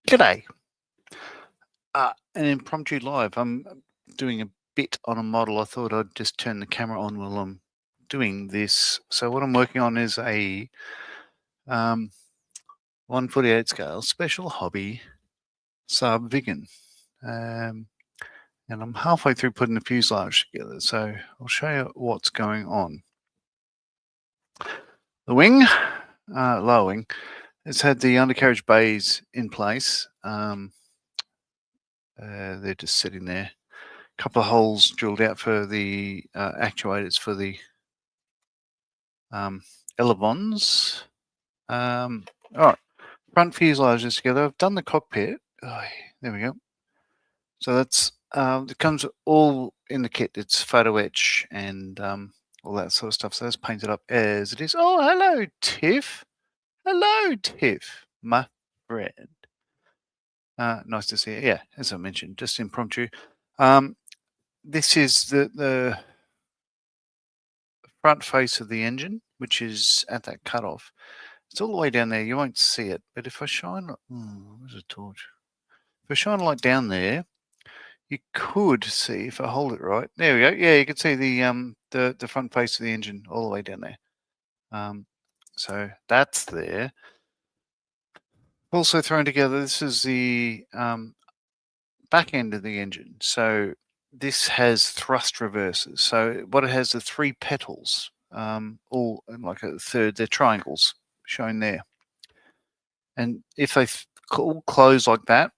G'day. An impromptu live. I'm doing a bit on a model. I thought I'd just turn the camera on while I'm doing this. So what I'm working on is a 1/48 scale Special Hobby Viggen. And I'm halfway through putting the fuselage together. So I'll show you what's going on. The wing, lower wing, it's had the undercarriage bays in place. They're just sitting there. Couple of holes drilled out for the actuators for the elevons. All right, front fuselage is together. I've done the cockpit. Oh, there we go. So that's it comes all in the kit. It's photo etch and all that sort of stuff. So that's painted up as it is. Oh, hello, Tiff. Hello, Tiff, my friend. Nice to see you. Yeah, as I mentioned, just impromptu. This is the front face of the engine, which is at that cutoff. It's all the way down there. You won't see it, but if I shine, where's a torch? If I shine a light down there, you could see if I hold it right. There we go. Yeah, you can see the front face of the engine all the way down there. So that's there. Also thrown together, this is the back end of the engine. So this has thrust reversers. So what it has are 3 petals, all like a third. They're triangles shown there. And if they all close like that,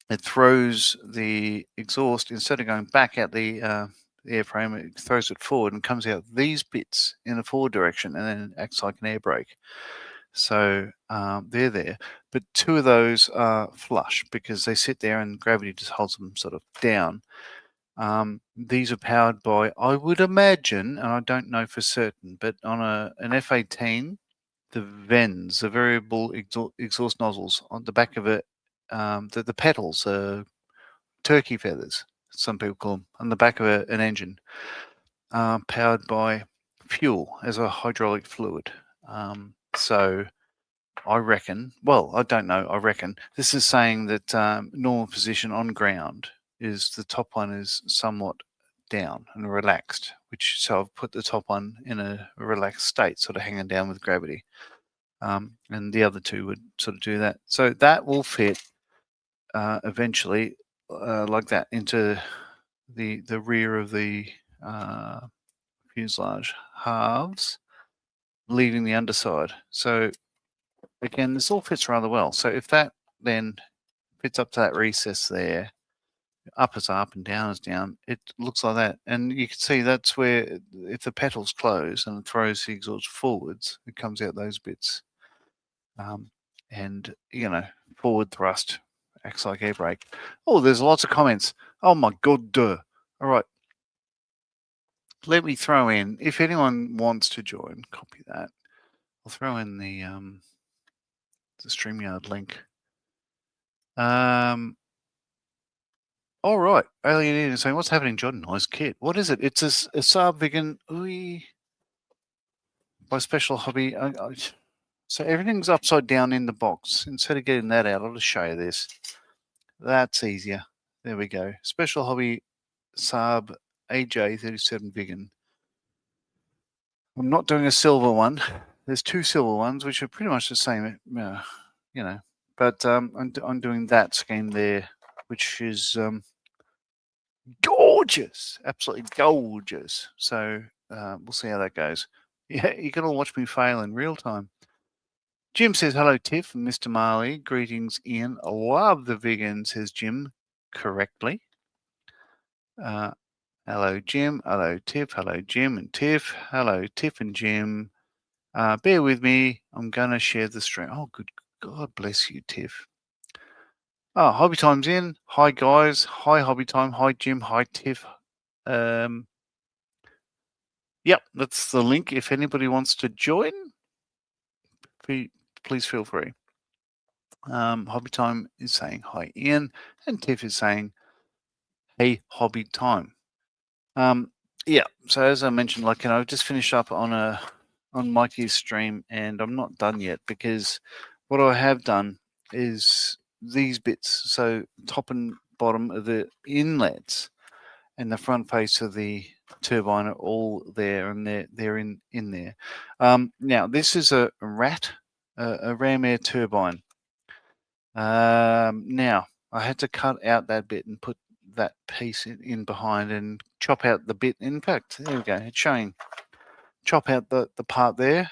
it throws the exhaust, instead of going back out the airframe, it throws it forward and comes out these bits in the forward direction and then acts like an air brake. So they're there. But 2 of those are flush because they sit there and gravity just holds them sort of down. These are powered by, I would imagine, and I don't know for certain, but on an F-18, the VENs, the variable exhaust nozzles on the back of it, the petals are turkey feathers, some people call them, on the back of an engine, powered by fuel as a hydraulic fluid. So I reckon, well, I don't know, I reckon, this is saying that normal position on ground is the top one is somewhat down and relaxed, which, so I've put the top one in a relaxed state, sort of hanging down with gravity. And the other 2 would sort of do that. So that will fit eventually like that into the rear of the fuselage halves, leaving the underside. So again, this all fits rather well. So if that then fits up to that recess there, up is up and down is down, it looks like that. And you can see that's where, if the petals close and it throws the exhaust forwards, it comes out those bits. And, you know, forward thrust acts like air brake. Oh, there's lots of comments. Oh my God, duh. All right. Let me throw in, if anyone wants to join, copy that. I'll throw in the StreamYard link. All right. Alien is saying, what's happening, John? Nice kit. What is it? It's a Saab Viggen by Special Hobby. So everything's upside down in the box. Instead of getting that out, I'll just show you this. That's easier. There we go. Special Hobby Saab AJ37 Viggen. I'm not doing a silver one. There's 2 silver ones, which are pretty much the same, you know. But I'm doing that scheme there, which is gorgeous, absolutely gorgeous. So we'll see how that goes. Yeah, you can all watch me fail in real time. Jim says, hello, Tiff and Mr. Marley. Greetings, Ian. I love the Viggen, says Jim, correctly. Hello, Jim. Hello, Tiff. Hello, Jim and Tiff. Hello, Tiff and Jim. Bear with me. I'm going to share the stream. Oh, good God bless you, Tiff. Oh, Hobby Time's in. Hi, guys. Hi, Hobby Time. Hi, Jim. Hi, Tiff. Yep, that's the link. If anybody wants to join, please feel free. Hobby Time is saying hi, Ian, and Tiff is saying, hey, Hobby Time. Yeah, so as I mentioned, like, you know, I've just finished up on Mikey's stream, and I'm not done yet because what I have done is these bits. So top and bottom of the inlets and the front face of the turbine are all there, and they're in there. Now this is a ram air turbine. Now I had to cut out that bit and put that piece in behind and chop out the bit. In fact, there we go. It's showing. Chop out the part there.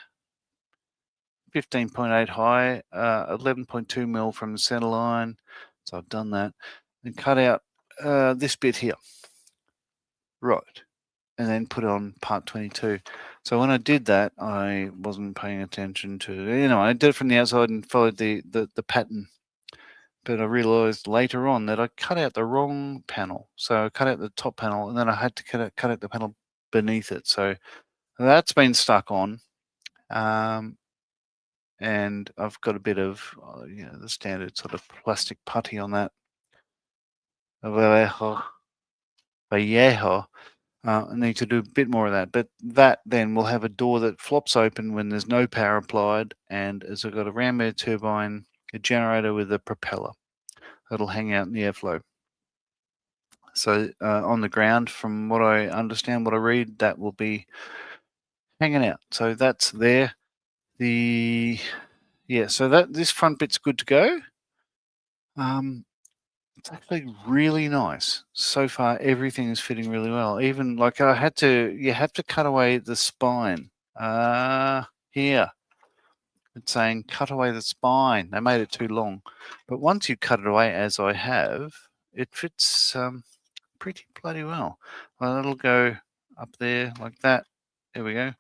15.8 high, 11.2 mil from the center line. So I've done that. And cut out this bit here. Right. And then put it on part 22. So when I did that, I wasn't paying attention to, I did it from the outside and followed the pattern. But I realized later on that I cut out the wrong panel. So I cut out the top panel, and then I had to cut out the panel beneath it. So that's been stuck on. And I've got a bit of, the standard sort of plastic putty on that. I need to do a bit more of that, but that then will have a door that flops open when there's no power applied, and as I've got a ram air turbine, a generator with a propeller that'll hang out in the airflow. So on the ground, from what I understand, what I read, that will be hanging out. So that's there. So that this front bit's good to go. It's actually really nice. So far, everything is fitting really well. Even like you have to cut away the spine. Here. It's saying cut away the spine. They made it too long. But once you cut it away, as I have, it fits pretty bloody well. Well, it'll go up there like that. There we go.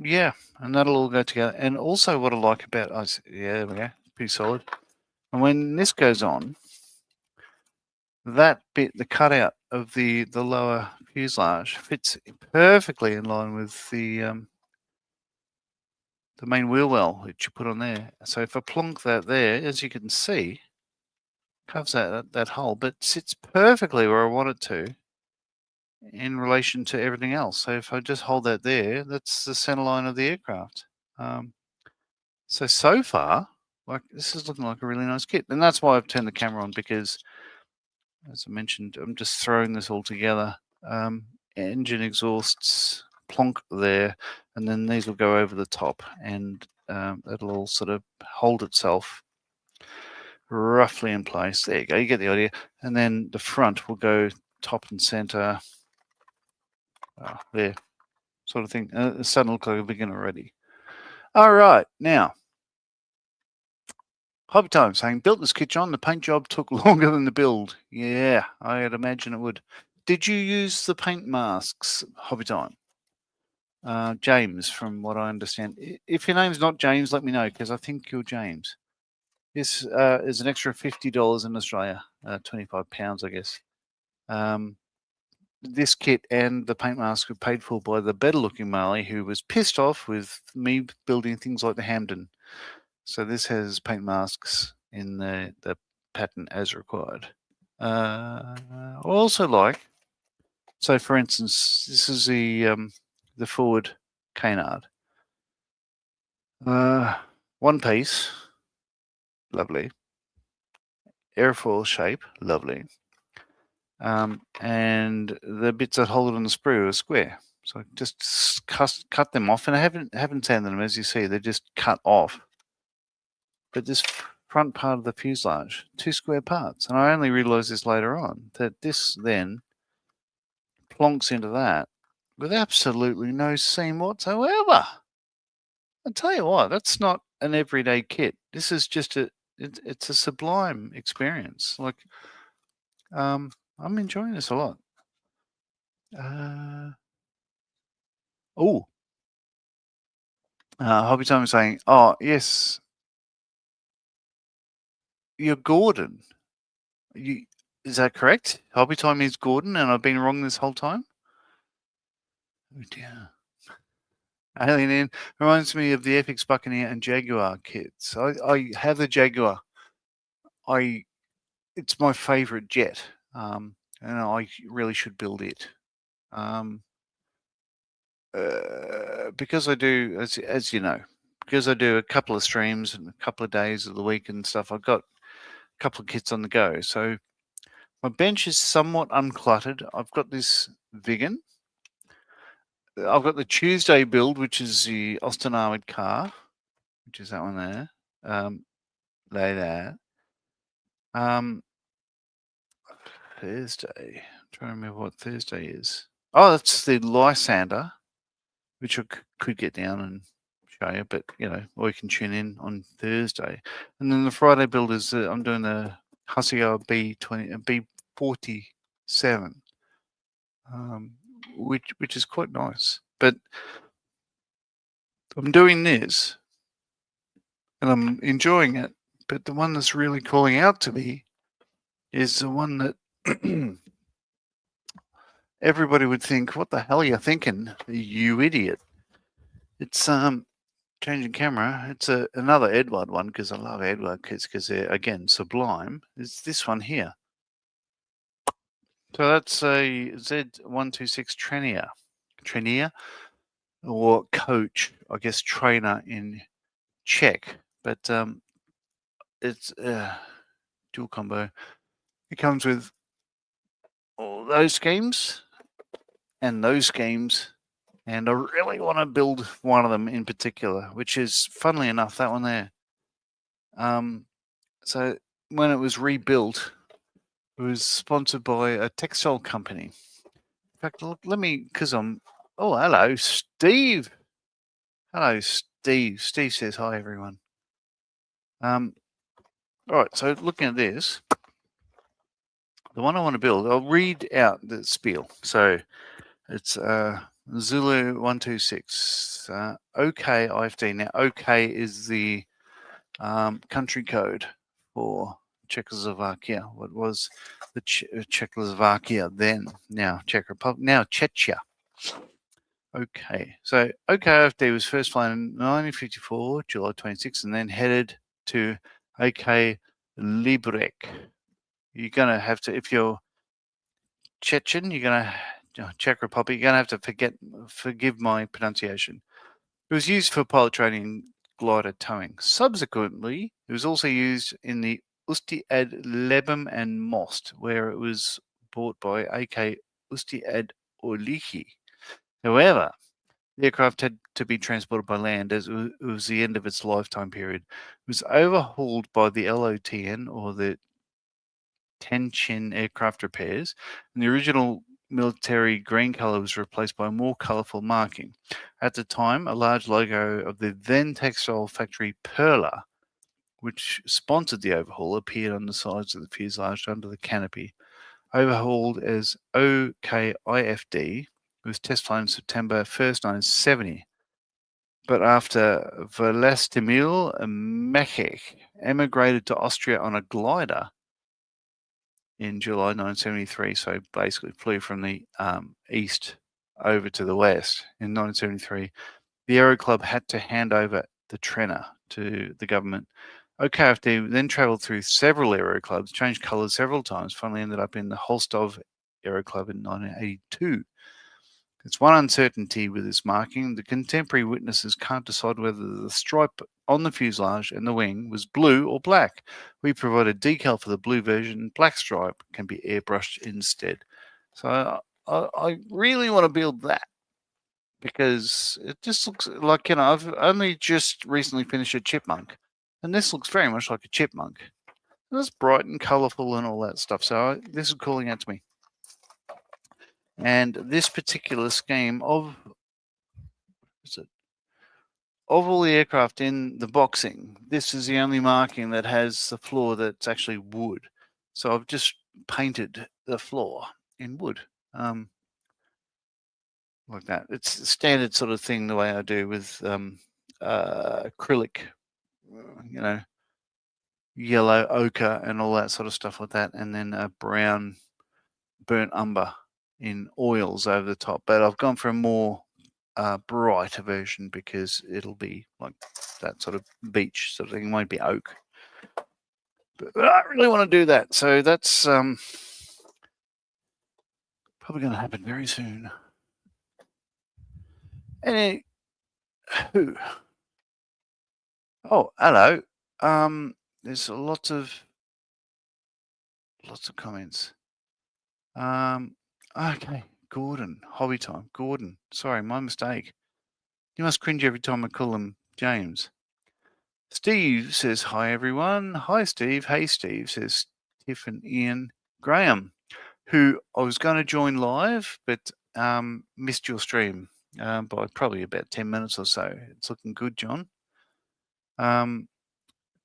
Yeah, and that'll all go together. And also what I like about, there we go, pretty solid. And when this goes on, that bit, the cutout of the lower fuselage, fits perfectly in line with the main wheel well which you put on there. So if I plonk that there, as you can see, covers that hole, but sits perfectly where I want it to in relation to everything else. So if I just hold that there, that's the center line of the aircraft. So far, like this is looking like a really nice kit, and that's why I've turned the camera on, because as I mentioned, I'm just throwing this all together. Engine exhausts, plonk there, and then these will go over the top, and it'll all sort of hold itself roughly in place. There you go, you get the idea. And then the front will go top and center, there, sort of thing. It's starting to look like a Viggen already. All right, now, Hobby Time saying, built this kit, John. The paint job took longer than the build. Yeah, I'd imagine it would. Did you use the paint masks, Hobby Time? James, from what I understand. If your name's not James, let me know, because I think you're James. This is an extra $50 in Australia, £25, I guess. This kit and the paint mask were paid for by the better-looking Marley, who was pissed off with me building things like the Hamden. So this has paint masks in the pattern as required. I also like, so for instance, this is the forward canard. One piece, lovely. Airfoil shape, lovely. And the bits that hold it on the sprue are square. So just cut them off, and I haven't sanded them, as you see. They're just cut off. But this front part of the fuselage, 2 square parts, and I only realised this later on, that this then plonks into that with absolutely no seam whatsoever. I tell you what, that's not an everyday kit. This is just it's a sublime experience. Like, I'm enjoying this a lot. Hobby Time is saying, oh yes, you're Gordon. Is that correct? Hobby Time is Gordon, and I've been wrong this whole time? Oh dear. Alien in reminds me of the Epics Buccaneer and Jaguar kits. I have the Jaguar. It's my favourite jet, and I really should build it. Because I do, as you know, because I do a couple of streams and a couple of days of the week and stuff, I've got a couple of kits on the go. So my bench is somewhat uncluttered. I've got this Viggen. I've got the Tuesday build, which is the Austin Armored Car, which is that one there. Like that. Thursday. I'm trying to remember what Thursday is. Oh, that's the Lysander, which I could get down and show you, but or you can tune in on Thursday. And then the Friday build is I'm doing the Hussio B47, which is quite nice. But I'm doing this, and I'm enjoying it. But the one that's really calling out to me is the one that everybody would think, "What the hell are you thinking, you idiot?" It's changing camera. It's another Edward one because I love Edward kits because they're again sublime. It's this one here. So that's a Z126 Trainer, or coach, I guess trainer in Czech. But it's dual combo. It comes with all those schemes and those schemes. And I really want to build one of them in particular, which is, funnily enough, that one there. So when it was rebuilt, it was sponsored by a textile company. In fact, look, because I'm. Oh, hello, Steve. Hello, Steve. Steve says hi, everyone. All right, so looking at this, the one I want to build, I'll read out the spiel. So it's Zulu 126, OK IFD. Now, OK is the country code for Czechoslovakia. What was the Czechoslovakia then? Now Czech Republic. Now Czechia. Okay, so OKFD was first flown in 1954, July 26, and then headed to OK Liberec. You're going to have to, if you're Chechen, you're going to, Czech Republic, you're going to have to forgive my pronunciation. It was used for pilot training, glider towing. Subsequently, it was also used in the Usti ad Lebem and Most, where it was bought by AK Usti ad Orlichi. However, the aircraft had to be transported by land as it was the end of its lifetime period. It was overhauled by the LOTN, or the Tenchin Aircraft Repairs, and the original military green color was replaced by a more colorful marking. At the time, a large logo of the then textile factory Perla, which sponsored the overhaul, appeared on the sides of the fuselage under the canopy. Overhauled as OKIFD, it was test flown September 1st, 1970. But after Vlastimil Mechek emigrated to Austria on a glider in July 1973, so basically flew from the east over to the west in 1973, the Aero Club had to hand over the Trenner to the government. OKFD then travelled through several aero clubs, changed colours several times, finally ended up in the Holstov Aero Club in 1982. There's one uncertainty with this marking. The contemporary witnesses can't decide whether the stripe on the fuselage and the wing was blue or black. We provided decal for the blue version. Black stripe can be airbrushed instead. So I really want to build that, because it just looks like, I've only just recently finished a chipmunk, and this looks very much like a chipmunk. And it's bright and colourful and all that stuff. So this is calling out to me. And this particular scheme of all the aircraft in the boxing, this is the only marking that has the floor that's actually wood. So I've just painted the floor in wood, like that. It's a standard sort of thing, the way I do with acrylic, yellow ochre and all that sort of stuff like that, and then a brown burnt umber in oils over the top. But I've gone for a more bright version because it'll be like that sort of beach sort of thing. It won't be oak. But I really want to do that. So that's probably going to happen very soon. Anywho, Oh, hello. There's lots of comments. Okay, Gordon, hobby time. Gordon, sorry, my mistake. You must cringe every time I call him James. Steve says hi everyone. Hi Steve. Hey Steve says Tiff and Ian. Graham, who I was going to join live, but missed your stream by probably about 10 minutes or so. It's looking good, John.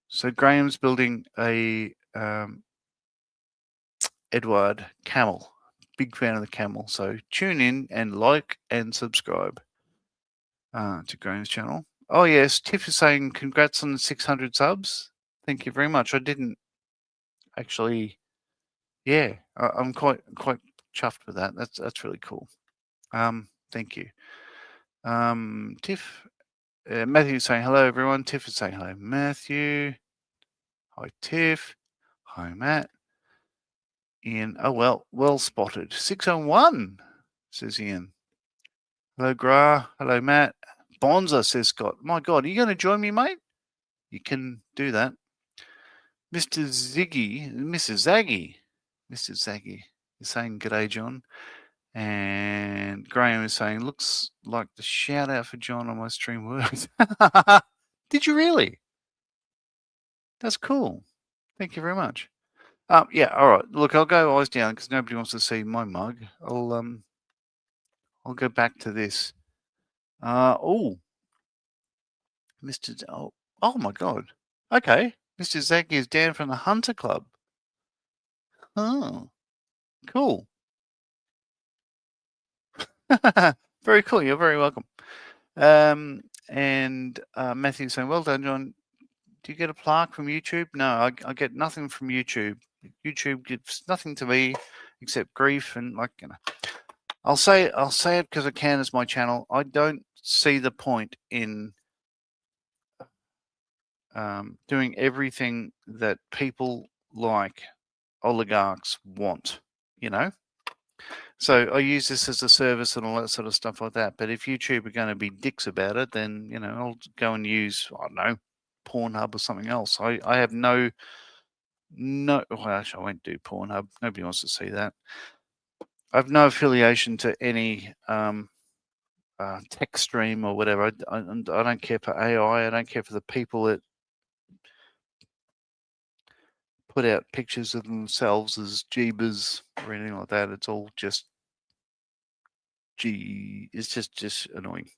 So Graham's building a Edward camel. Big fan of the camel. So tune in and like and subscribe to Graham's channel. Oh yes, Tiff is saying congrats on the 600 subs. Thank you very much. I didn't actually. Yeah, I'm quite chuffed with that. That's really cool. Thank you. Tiff, Matthew's saying hello everyone. Tiff is saying hello Matthew. Hi Tiff. Hi Matt. Ian, oh well spotted. 601, says Ian. Hello Gra. Hello Matt. Bonza, says Scott. My God, are you going to join me, mate? You can do that. Mr. Ziggy, Mrs. Zaggy. Mr. Zaggy is saying g'day, John. And Graham is saying, looks like the shout out for John on my stream works. Did you really? That's cool. Thank you very much. Yeah, all right. Look, I'll go eyes down because nobody wants to see my mug. I'll go back to this. Oh, Mr. Oh my God. Okay, Mr. Zaki is down from the Hunter Club. Oh, cool. Very cool. You're very welcome. And Matthew's saying, well done, John. Do you get a plaque from YouTube? No, I get nothing from YouTube. YouTube gives nothing to me except grief and I'll say it because I can as my channel. I don't see the point in doing everything that people like oligarchs want, you know? So I use this as a service and all that sort of stuff like that. But if YouTube are going to be dicks about it, then, I'll go and use, I don't know, Pornhub or something else. I have no, well, actually, I won't do Pornhub. Nobody wants to see that. I have no affiliation to any tech stream or whatever. I don't care for AI. I don't care for the people that put out pictures of themselves as jeebas or anything like that. It's all just it's just annoying.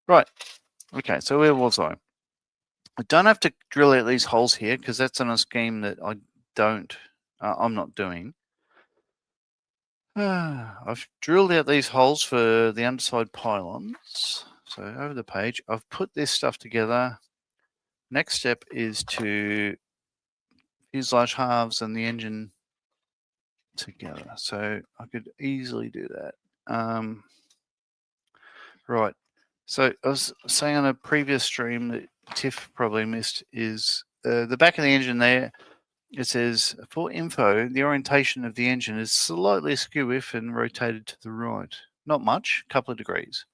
Right. Okay, so where was I? I don't have to drill out these holes here because that's on a scheme that I'm not doing. I've drilled out these holes for the underside pylons. So over the page, I've put this stuff together. Next step is to fuselage halves and the engine together. So I could easily do that. Right. So I was saying on a previous stream that Tiff probably missed is the back of the engine there. It says, for info, the orientation of the engine is slightly askew if and rotated to the right. Not much, a couple of degrees.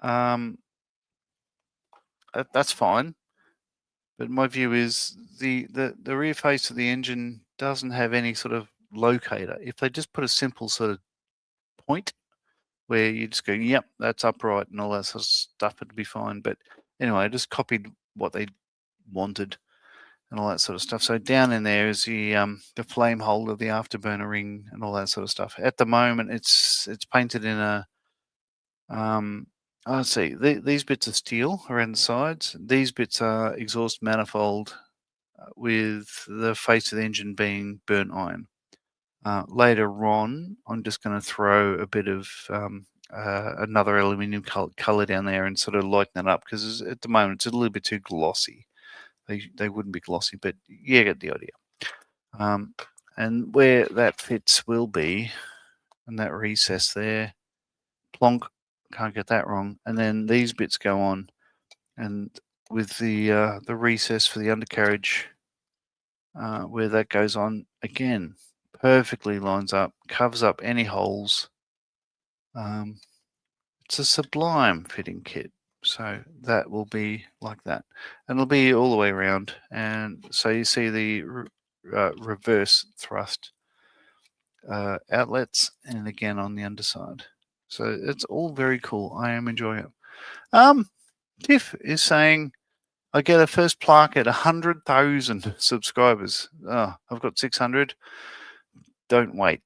That's fine. But my view is the rear face of the engine doesn't have any sort of locator. If they just put a simple sort of point where you just go, yep, that's upright and all that sort of stuff, it'd be fine. But anyway, I just copied what they wanted and all that sort of stuff. So down in there is the flame holder, the afterburner ring, and all that sort of stuff. At the moment, it's painted in a let's see, these bits are steel around the sides. These bits are exhaust manifold with the face of the engine being burnt iron. Later on, I'm just going to throw a bit of another aluminium color down there and sort of lighten that up because at the moment it's a little bit too glossy. They wouldn't be glossy, but you get the idea. And where that fits will be in that recess there. Plonk, can't get that wrong. And then these bits go on, and with the recess for the undercarriage, where that goes on again, perfectly lines up, covers up any holes. It's a sublime fitting kit. So that will be like that, and it'll be all the way around. And so you see the reverse thrust outlets, and again on the underside. So it's all very cool. I am enjoying it. Tiff is saying I get a first plaque at 100,000 subscribers. Oh, I've got 600. Don't wait,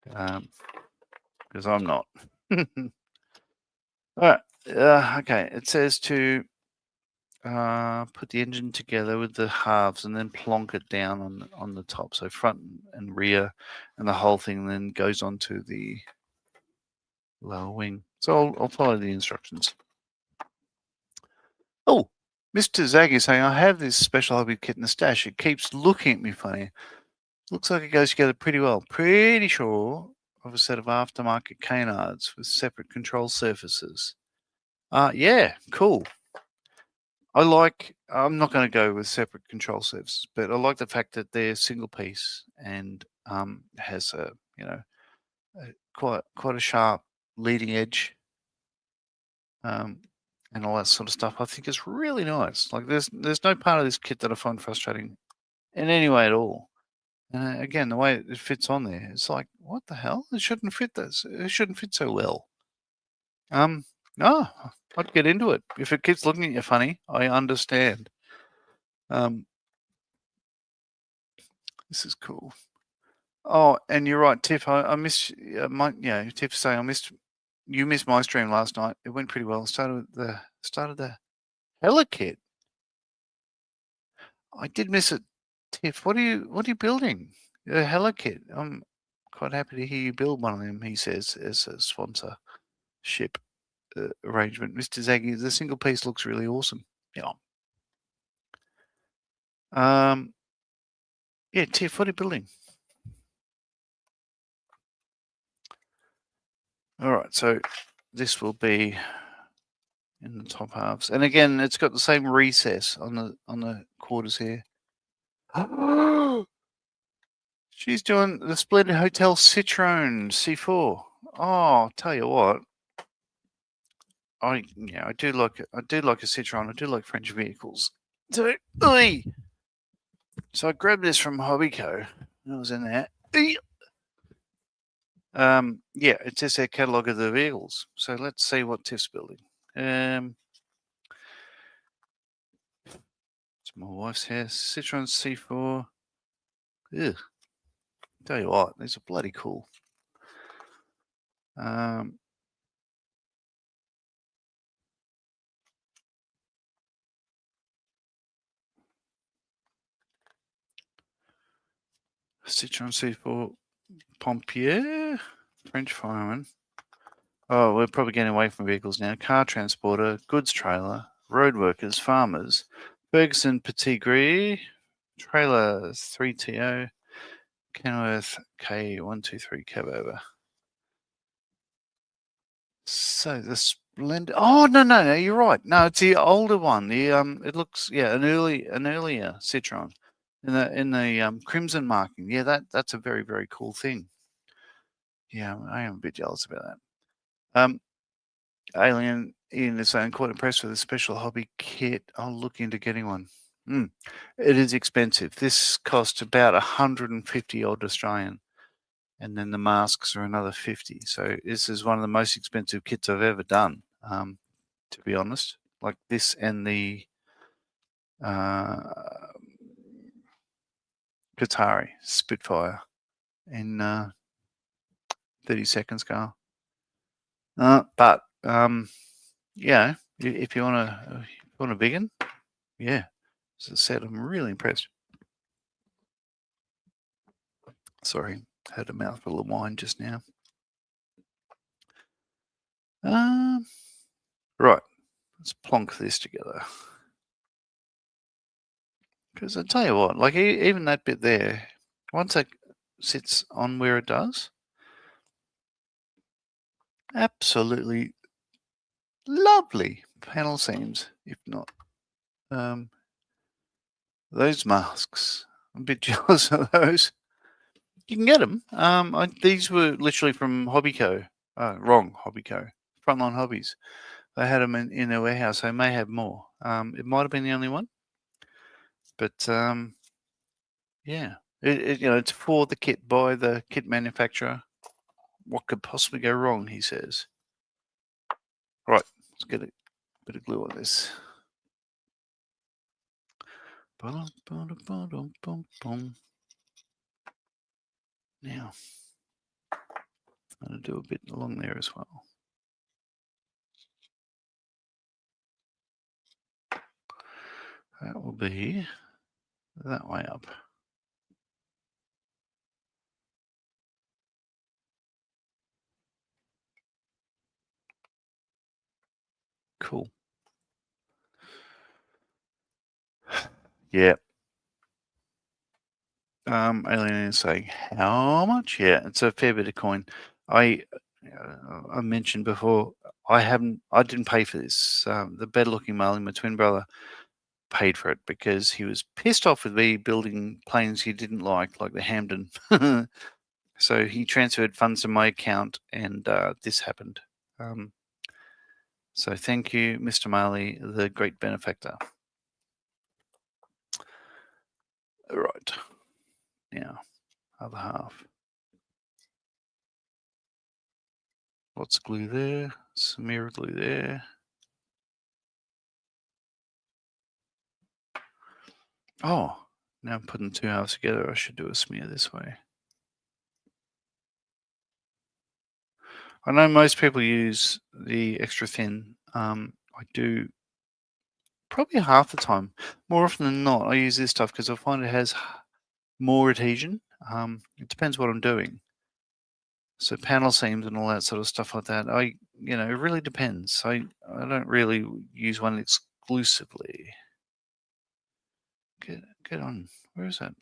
because I'm not. All right. Okay. It says to put the engine together with the halves and then plonk it down on the top, so front and rear, and the whole thing then goes onto the lower wing. So I'll follow the instructions. Oh, Mr. Zag is saying I have this special hobby kit in the stash. It keeps looking at me funny. Looks like it goes together pretty well. Pretty sure of a set of aftermarket canards with separate control surfaces. Yeah, cool. I'm not going to go with separate control surfaces, but I like the fact that they're single piece and has a quite a sharp leading edge, and all that sort of stuff. I think it's really nice. Like there's no part of this kit that I find frustrating in any way at all. And again, the way it fits on there, it's like, what the hell? It shouldn't fit this. It shouldn't fit so well. No, I'd get into it. If it keeps looking at you funny, I understand. This is cool. Oh, and you're right, Tiff. I missed Tiff saying you missed my stream last night. It went pretty well. Started the Hella kit. I did miss it, Tiff. What are you building? A Hella kit. I'm quite happy to hear you build one of them. He says as a sponsorship arrangement. Mr. Zaggy, the single piece looks really awesome. Yeah. Yeah, Tiff, what are you building? All right, so this will be in the top halves, and again, it's got the same recess on the quarters here. She's doing the Splendid Hotel Citroen C4. Oh, tell you what, I do like a Citroen. I do like French vehicles. So, so I grabbed this from Hobbyco. I was in there. Yeah, it's just their catalogue of the vehicles. So let's see what Tiff's building. It's my wife's house. Citroen C4. Ugh. Tell you what, these are bloody cool. Citroen C4 Pompier, French fireman. Oh, we're probably getting away from vehicles now. Car transporter, goods trailer, road workers, farmers, Ferguson Petit Gris, trailer 3TO, Kenworth K123 cab over. So the Splendid. Oh no, you're right. No, it's the older one. The it looks an earlier Citroen in the crimson marking. Yeah, that's a very very cool thing. Yeah, I am a bit jealous about that. Alien Ian is saying quite impressed with the special hobby kit. I'll look into getting one. It is expensive. This cost about 150 odd Australian, and then the masks are another 50. So this is one of the most expensive kits I've ever done. To be honest, like this and the Qatari Spitfire in 30-second scale. But yeah, if you want a Viggen, yeah, as I said, I'm really impressed. Sorry, had a mouthful of wine just now. Right, let's plonk this together. Because I tell you what, like even that bit there, once it sits on where it does, absolutely lovely panel seams. If not, those masks, I'm a bit jealous of those. You can get them. These were literally from Hobbyco. Wrong Hobbyco. Frontline Hobbies. They had them in their warehouse. They may have more. It might have been the only one, but yeah, it's for the kit by the kit manufacturer. What could possibly go wrong? He says. Right, let's get a bit of glue on this. Now, I'm going to do a bit along there as well. That will be that way up. Cool. Yeah. Alien is saying, how much? Yeah, it's a fair bit of coin. I mentioned before, I didn't pay for this. The better looking male, my twin brother, paid for it because he was pissed off with me building planes he didn't like the Hamden. So he transferred funds to my account, and this happened. So thank you, Mr. Marley, the great benefactor. Right. Now, other half. Lots of glue there. Some mirror glue there. Oh, now I'm putting two halves together. I should do a smear this way. I know most people use the extra thin. I do probably half the time. More often than not, I use this stuff because I find it has more adhesion. It depends what I'm doing. So panel seams and all that sort of stuff like that. It really depends. I don't really use one exclusively. Get on. Where is that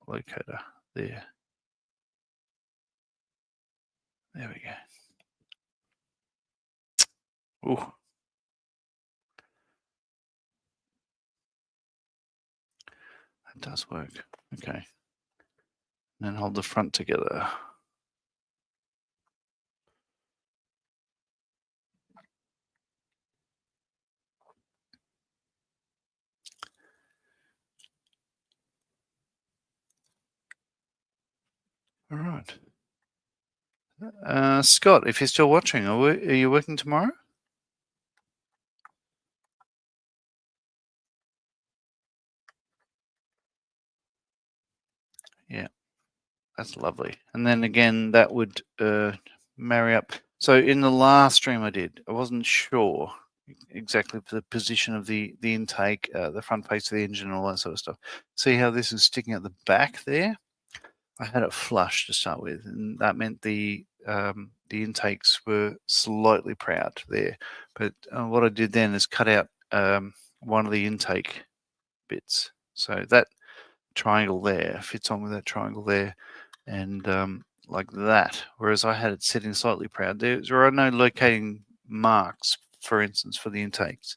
locator? There. There we go. Ooh. That does work. Okay. And then hold the front together. All right. Scott, if you're still watching, are you working tomorrow? Yeah, that's lovely. And then again, that would marry up. So in the last stream I did, I wasn't sure exactly the position of the intake, the front face of the engine, and all that sort of stuff. See how this is sticking at the back there? I had it flush to start with, and that meant the intakes were slightly proud there. But what I did then is cut out one of the intake bits, so that triangle there fits on with that triangle there, and like that. Whereas I had it sitting slightly proud. There are no locating marks, for instance, for the intakes.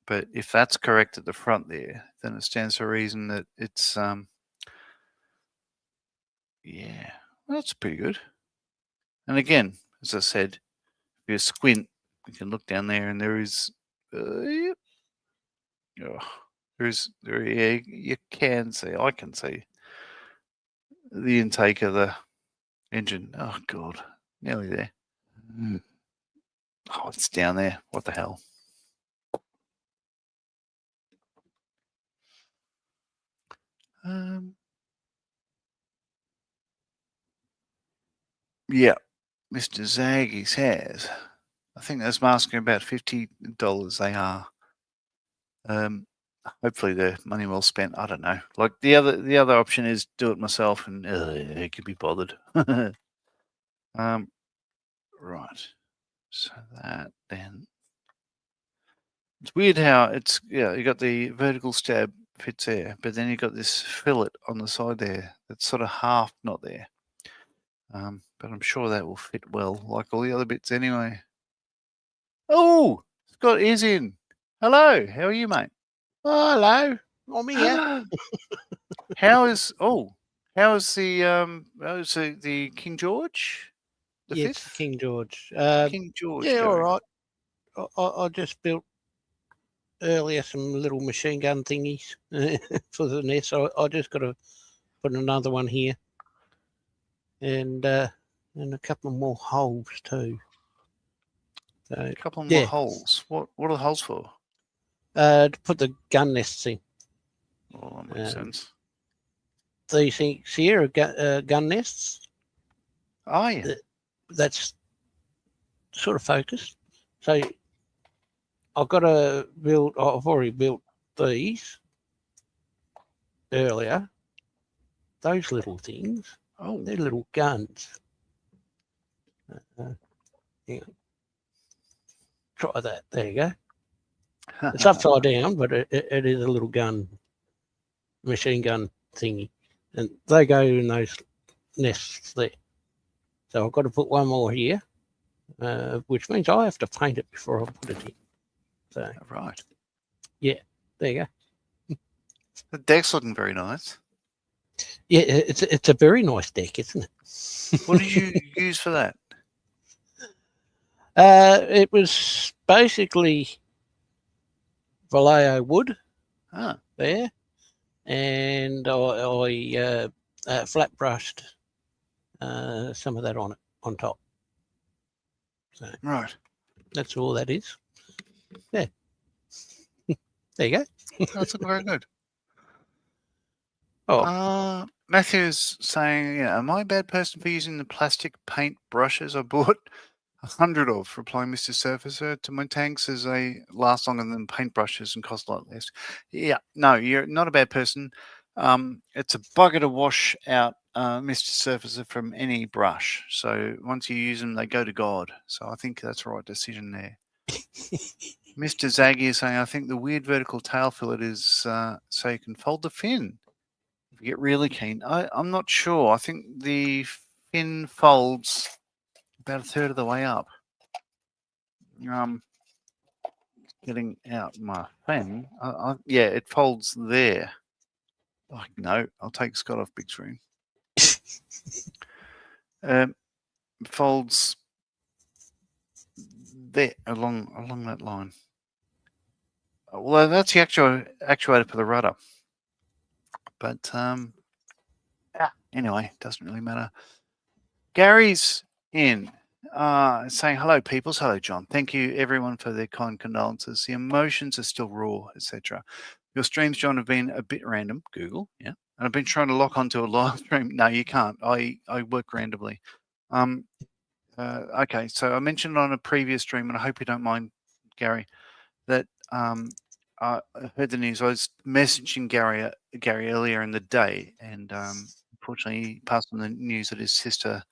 But if that's correct at the front there, then it stands to reason that it's yeah, well, that's pretty good. And again, as I said, if you squint, you can look down there, and there is, yep, yeah, you can see, I can see the intake of the engine. Oh God, nearly there. Oh, it's down there. What the hell? Yeah, Mr. Zaggy says. I think that's masking about $50. They are. Hopefully the money well spent. I don't know. Like the other option is do it myself, and it could be bothered. Right. So that then it's weird how it's you got the vertical stab fits there, but then you got this fillet on the side there that's sort of half not there. But I'm sure that will fit well, like all the other bits anyway. Oh, Scott is in. Hello, how are you, mate? Oh, hello, I'm here. How's the King George? The Yeah, it's fifth? King George. King George Yeah, all going? right. I just built earlier some little machine gun thingies for the nest. I just got to put another one here, and a couple more holes too. So, A couple more holes. What are the holes for? To put the gun nests in. Well, that makes sense. These things here are gun nests. Oh, yeah. That's sort of focused. So I've got to build. I've already built these earlier. Those little things. Oh, They're little guns. Yeah. Try that. There you go. It's upside down, but it is a little gun, machine gun thingy, and they go in those nests there. So I've got to put one more here, which means I have to paint it before I put it in. So right. Yeah, there you go. The deck's looking very nice. Yeah, it's a very nice deck, isn't it? What did you use for that? It was basically Vallejo wood there, and I flat brushed some of that on top. So right, that's all that is. Yeah, there you go. That's looking very good. Oh, Matthew's saying, yeah, am I a bad person for using the plastic paint brushes I bought 100 of for applying Mr. Surfacer to my tanks as they last longer than paintbrushes and cost a lot less? Yeah, no, you're not a bad person. It's a bugger to wash out Mr. Surfacer from any brush. So once you use them, they go to God. So I think that's the right decision there. Mr. Zaggy is saying, I think the weird vertical tail fillet is so you can fold the fin. If you get really keen, I'm not sure. I think the fin folds about a third of the way up. Getting out my pen. Yeah, it folds there. Like, no, I'll take Scott off big screen. Folds there along that line. Well, that's the actuator for the rudder. But anyway, doesn't really matter. Gary's in. Saying hello, peoples. Hello, John. Thank you, everyone, for their kind condolences. The emotions are still raw, etc. Your streams, John, have been a bit random. Google, yeah. And I've been trying to lock onto a live stream. No, you can't. I work randomly. Okay, so I mentioned on a previous stream, and I hope you don't mind, Gary, that I heard the news. I was messaging Gary earlier in the day, and unfortunately, he passed on the news that his sister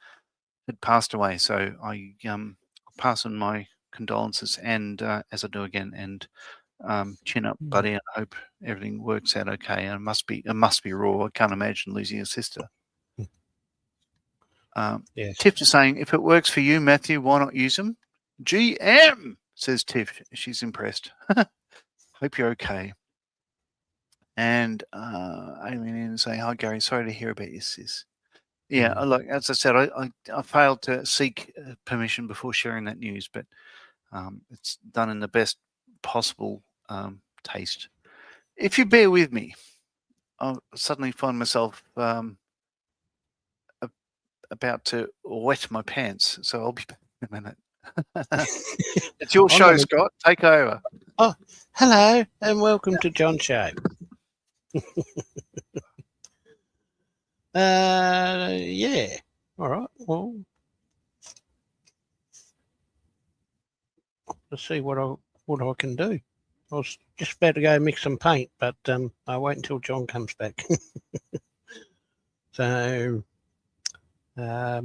had passed away. So I pass on my condolences, and as I do again, and chin up, buddy. I hope everything works out okay. And it must be raw. I can't imagine losing a sister. yes. Tiff is saying, if it works for you, Matthew, why not use them? GM, says Tiff. She's impressed. Hope you're okay. And Aileen saying, hi, Gary. Sorry to hear about your sis. Yeah, look, as I said, I failed to seek permission before sharing that news, but it's done in the best possible taste. If you bear with me, I'll suddenly find myself about to wet my pants, so I'll be back in a minute. It's your show, Scott. Take over. Oh, hello, and welcome to John's show. Yeah. All right. Well, let's see what I can do. I was just about to go mix some paint, but I'll wait until John comes back. So, yeah.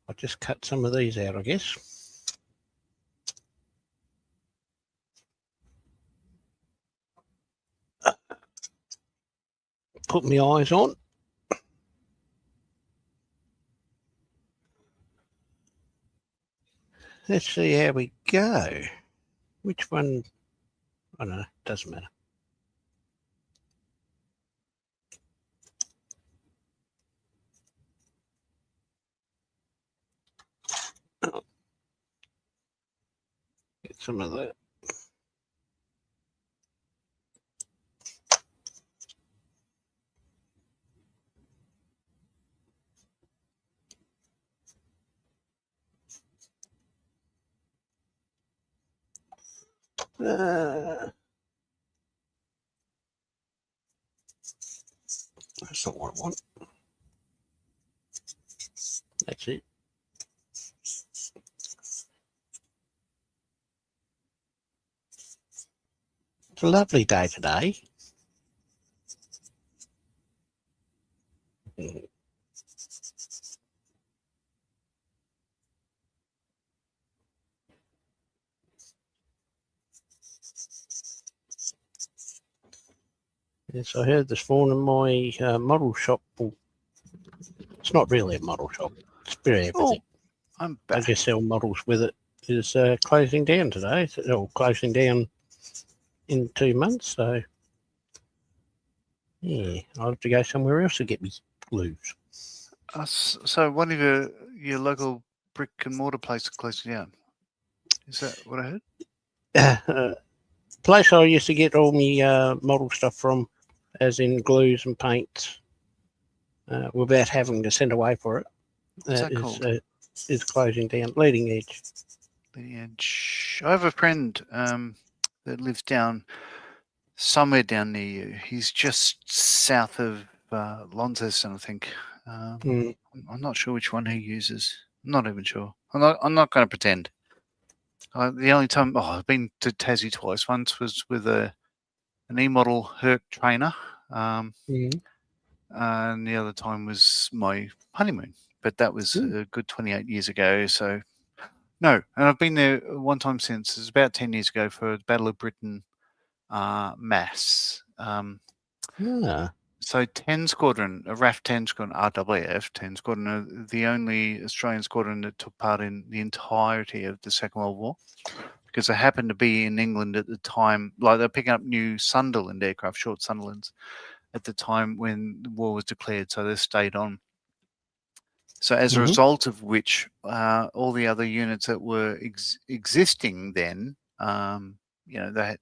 I'll just cut some of these out, I guess. Put my eyes on. Let's see how we go. Which one? I don't know. Doesn't matter. get some of that. That's not what I want. That's it. It's a lovely day today. Yes, I heard this morning my model shop. Well, it's not really a model shop. It's very everything. I'm I back. just sell models with it. Is closing down today, or closing down in 2 months. So yeah, I'll have to go somewhere else to get me glues. So one of your local brick and mortar places closing down. Is that what I heard? Place I used to get all my model stuff from, as in glues and paints, without having to send away for it. What's that called? Is closing down. Leading Edge. Leading Edge. I have a friend that lives down somewhere down near you. He's just south of Launceston, I think. I'm not sure which one he uses. I'm not even sure. I'm not going to pretend. The only time I've been to Tassie twice. Once was with an E-model Herc trainer, and the other time was my honeymoon. But that was a good 28 years ago. So no, and I've been there one time since. It's about 10 years ago for the Battle of Britain mass. So 10 Squadron, a RAF 10 Squadron, RWF 10 Squadron, are the only Australian squadron that took part in the entirety of the Second World War, because they happened to be in England at the time. Like, they're picking up new Sunderland aircraft, short Sunderlands, at the time when the war was declared, so they stayed on. So as a result of which, all the other units that were existing then, they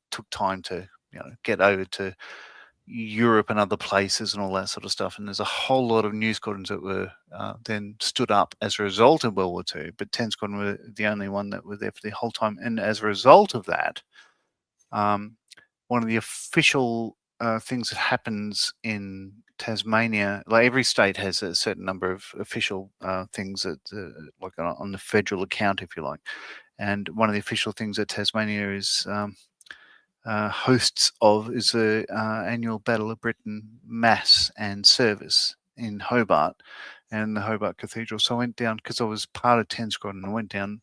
took time to get over to Europe and other places and all that sort of stuff. And there's a whole lot of new squadrons that were then stood up as a result of World War II, but 10 Squadron were the only one that were there for the whole time. And as a result of that, one of the official things that happens in Tasmania, like every state has a certain number of official things that, like on the federal account, if you like. And one of the official things that Tasmania is hosts of is the annual Battle of Britain Mass and service in Hobart and the Hobart Cathedral. So I went down because I was part of 10 Squadron. I went down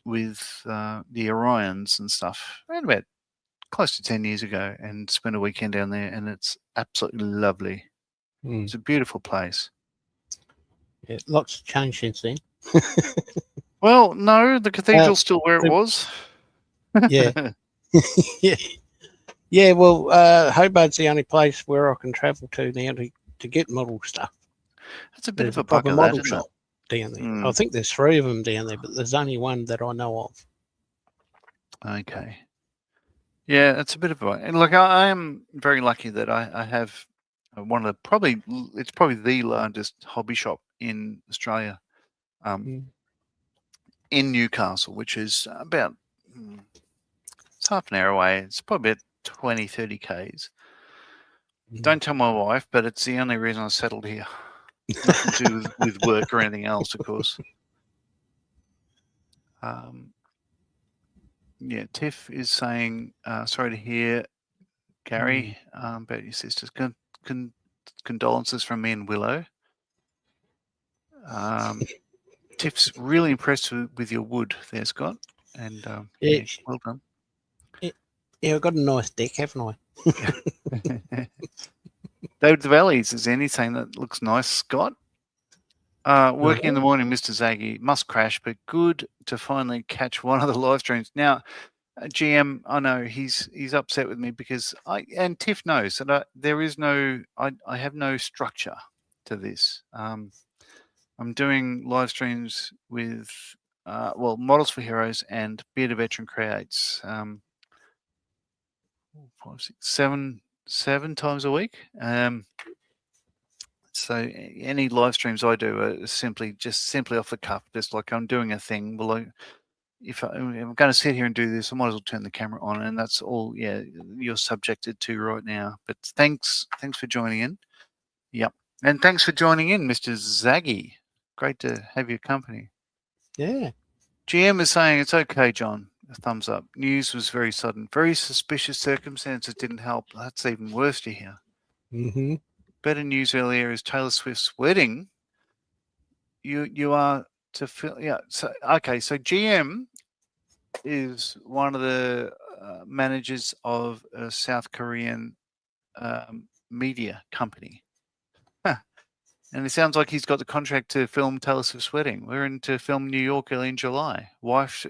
with the Orions and stuff around about close to 10 years ago and spent a weekend down there, and it's absolutely lovely. It's a beautiful place. Yeah, lots of change since then. Well, no, the cathedral's still where it was. Yeah. Yeah, well, Hobart's the only place where I can travel to now to get model stuff. That's a bit There's of a proper model shop down there. I think there's 3 of them down there, but there's only one that I know of. Okay. Yeah, it's a bit of a... And look, I am very lucky that I have one of the it's probably the largest hobby shop in Australia, in Newcastle, which is about... it's half an hour away. It's probably about 20, 30 Ks. Don't tell my wife, but it's the only reason I settled here. Nothing to do with work or anything else, of course. Yeah, Tiff is saying, sorry to hear, Gary, about your sisters. Condolences from me and Willow. Tiff's really impressed with your wood there, Scott. And yeah, well done. Yeah, I've got a nice deck, haven't I? David Valleys, is there anything that looks nice, Scott? Working in the morning, Mr. Zaggy, must crash, but good to finally catch one of the live streams. Now, GM, I know he's upset with me because and Tiff knows that there is no, I have no structure to this. I'm doing live streams with well, Models for Heroes and Bearded Veteran Creates. 5, 6, 7 times a week. So any live streams I do are simply off the cuff, just like I'm doing a thing. Well, if I'm going to sit here and do this, I might as well turn the camera on, and that's all. Yeah, you're subjected to right now. But thanks for joining in. Yep, and thanks for joining in, Mr. Zaggy. Great to have your company. Yeah. GM is saying it's okay, John. A thumbs up. News was very sudden. Very suspicious circumstances didn't help. That's even worse to hear. Mm-hmm. Better news earlier is Taylor Swift's wedding. You are to feel, yeah. So okay, so GM is one of the managers of a South Korean media company. Huh. And it sounds like he's got the contract to film Taylor Swift's wedding. We're in to film New York early in July. Wife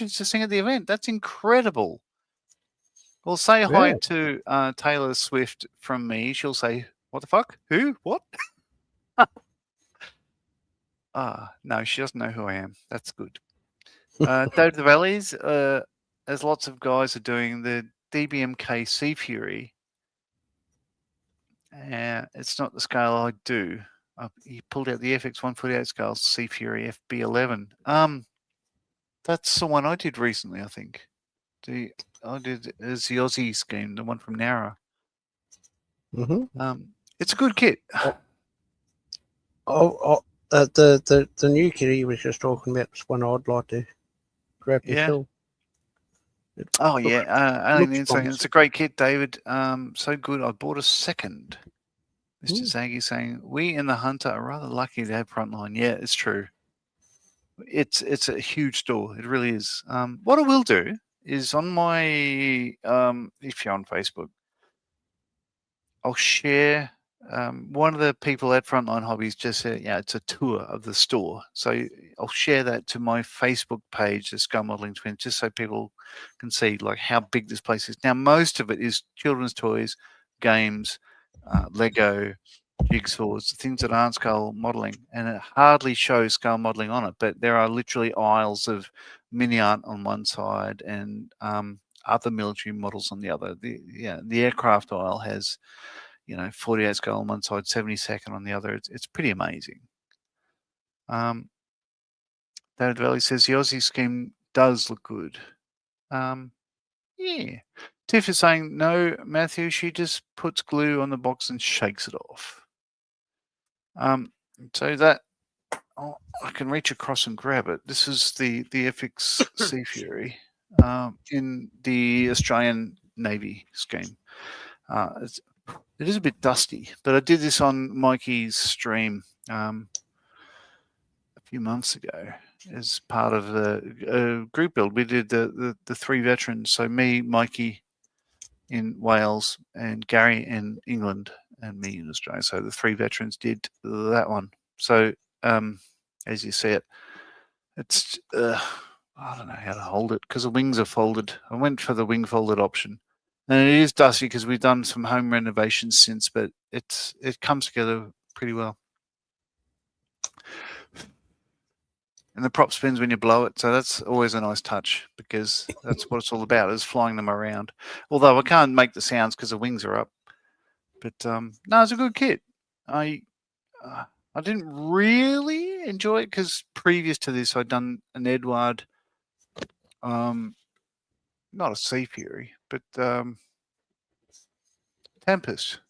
is to sing at the event. That's incredible. Well, say hi to Taylor Swift from me. She'll say, "What the fuck? Who? What?" No, she doesn't know who I am. That's good. Dave the Valleys, as lots of guys are doing the DBMK Sea Fury. It's not the scale I do. He pulled out the FX 148 scale Sea Fury FB11. That's the one I did recently, I think. I did as the Aussie scheme, the one from Nara. Mm-hmm. It's a good kit. The new kit he was just talking about was one I'd like to grab myself. Oh yeah, it's a great kit, David. So good. I bought a second. Mr. Zaggy saying we in the Hunter are rather lucky to have Frontline. Yeah, it's true. It's a huge store. It really is. What I will do is on my if you're on Facebook, I'll share. One of the people at Frontline Hobbies just said, "Yeah, it's a tour of the store." So I'll share that to my Facebook page, the Skull Modeling Twin, just so people can see like how big this place is. Now, most of it is children's toys, games, Lego, jigsaws, things that aren't skull modeling, and it hardly shows skull modeling on it. But there are literally aisles of mini art on one side and other military models on the other. The aircraft aisle has 48 scale on one side, 72nd on the other. It's pretty amazing. David Valley says the Aussie scheme does look good. Yeah. Tiff is saying, no, Matthew, she just puts glue on the box and shakes it off. So that, I can reach across and grab it. This is the FX Sea Fury in the Australian Navy scheme. It is a bit dusty, but I did this on Mikey's stream a few months ago as part of the group build. We did the 3 veterans, so me, Mikey in Wales, and Gary in England, and me in Australia. So the 3 veterans did that one. So as you see it, it's I don't know how to hold it because the wings are folded. I went for the wing folded option. And it is dusty because we've done some home renovations since, but it comes together pretty well. And the prop spins when you blow it, so that's always a nice touch because that's what it's all about, is flying them around. Although I can't make the sounds because the wings are up. But no, it's a good kit. I didn't really enjoy it because previous to this I'd done an Edward, not a Sea Fury, but Tempest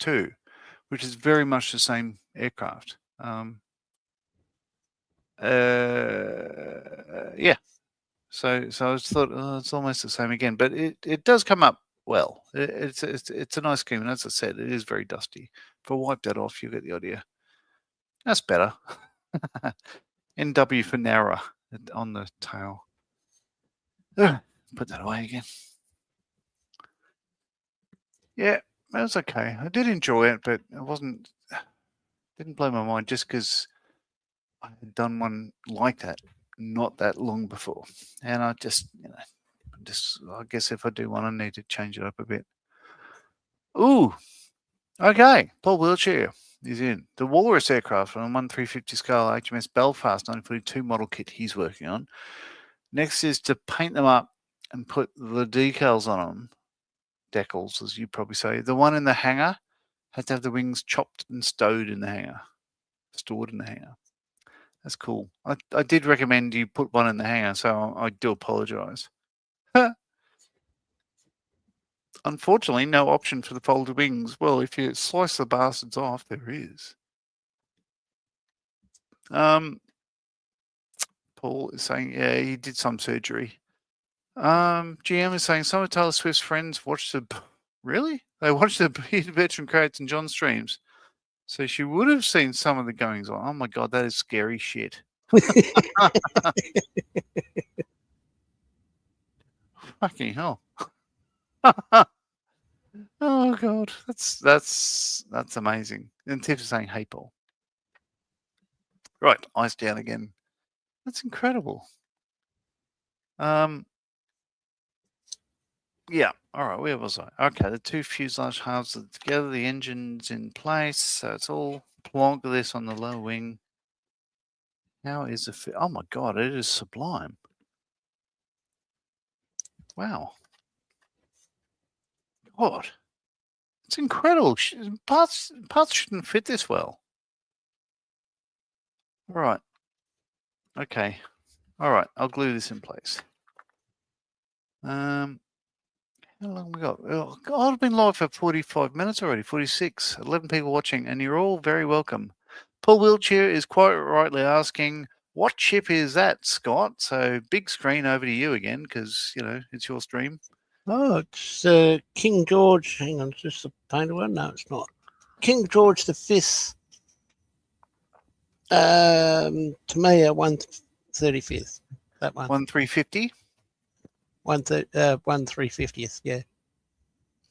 2, which is very much the same aircraft. Yeah. So I just thought, it's almost the same again, but it does come up well. It's a nice scheme, and as I said, it is very dusty. If I wipe that off, you get the idea. That's better. NW for Nara on the tail. Put that away again. Yeah, that was okay. I did enjoy it, but it didn't blow my mind just because I had done one like that not that long before. And I just, I guess if I do one, I need to change it up a bit. Ooh, okay. Paul Wheelchair. He's in. The Walrus aircraft on a 1/350 scale HMS Belfast 1942 model kit he's working on. Next is to paint them up and put the decals on them. Decals, as you probably say. The one in the hangar has to have the wings chopped and stowed in the hangar. Stored in the hangar. That's cool. I did recommend you put one in the hangar, so I do apologise. Unfortunately, no option for the folded wings. Well, if you slice the bastards off, there is. Paul is saying, yeah, he did some surgery. GM is saying some of Taylor Swift's friends watched the. Really? They watched the Veteran Crates and John streams. So she would have seen some of the goings on. Oh my God, that is scary shit. Fucking hell. Oh God, that's amazing. And Tiff is saying, "Hey, Paul." Right, eyes down again. That's incredible. Yeah. All right. Where was I? Okay, the two fuselage halves are together. The engine's in place, so it's all plonk this on the low wing. How is it? Oh my God, it is sublime. Wow. God, it's incredible. Parts shouldn't fit this well. All right. Okay. All right. I'll glue this in place. How long we got? Oh, God, I've been live for 45 minutes already, 46, 11 people watching, and you're all very welcome. Paul Wheelchair is quite rightly asking, what ship is that, Scott? So big screen over to you again, because, it's your stream. Oh, it's King George. Hang on, it's just the painted one. No, it's not. King George V. Tamiya 135th. That one. 1/350? 1/350th, yeah.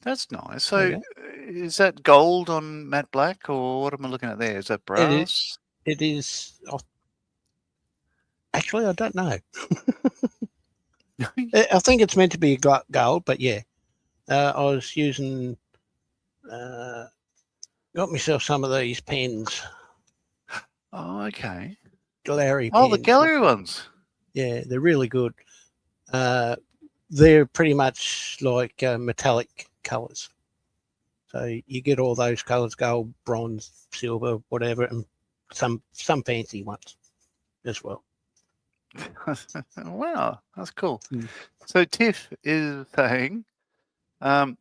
That's nice. So is that gold on matte black, or what am I looking at there? Is that brass? It is. Actually, I don't know. I think it's meant to be gold, but yeah. I was using, got myself some of these pens. Oh, okay. Gallery pens. Oh, the pens. gallery ones. Yeah, they're really good. They're pretty much like metallic colours. So you get all those colours: gold, bronze, silver, whatever, and some fancy ones as well. Wow, that's cool. So Tiff is saying, all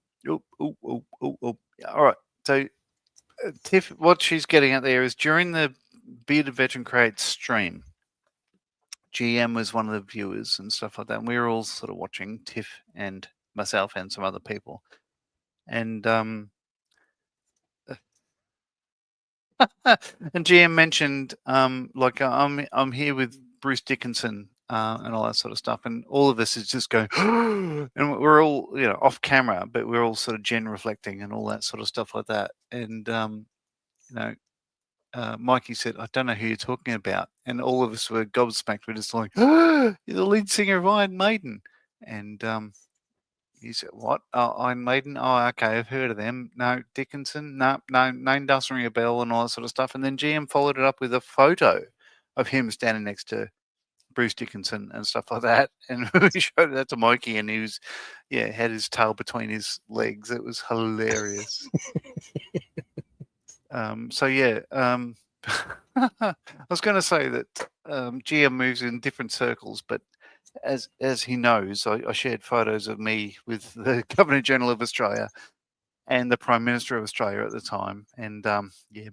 right. So Tiff, what she's getting at there is during the Bearded Veteran Crate stream, GM was one of the viewers and stuff like that. And we were all sort of watching, Tiff and myself and some other people. And and GM mentioned like I'm here with Bruce Dickinson and all that sort of stuff, and all of us is just going, and we're all off camera, but we're all sort of gen reflecting and all that sort of stuff like that. And Mikey said, "I don't know who you're talking about," and all of us were gobsmacked. We're just like, "You're the lead singer of Iron Maiden," and he said, "What? Oh, Iron Maiden? Oh, okay, I've heard of them. No, Dickinson? No, name doesn't ring a bell," and all that sort of stuff. And then GM followed it up with a photo of him standing next to Bruce Dickinson and stuff like that. And we showed that to Mikey, and he was, had his tail between his legs. It was hilarious. So yeah, I was going to say that GM moves in different circles, but as he knows, I shared photos of me with the Governor General of Australia and the Prime Minister of Australia at the time, and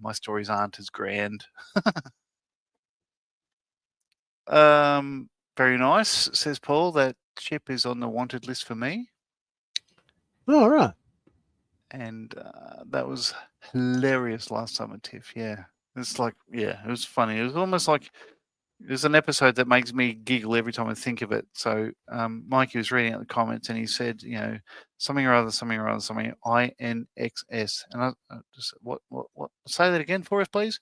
my stories aren't as grand. Very nice, says Paul. That ship is on the wanted list for me. Oh, right. And that was hilarious last summer, Tiff. Yeah. It's like, it was funny. It was almost like there's an episode that makes me giggle every time I think of it. So Mikey was reading out the comments and he said, something or other, something INXS. And I just, what? Say that again for us, please.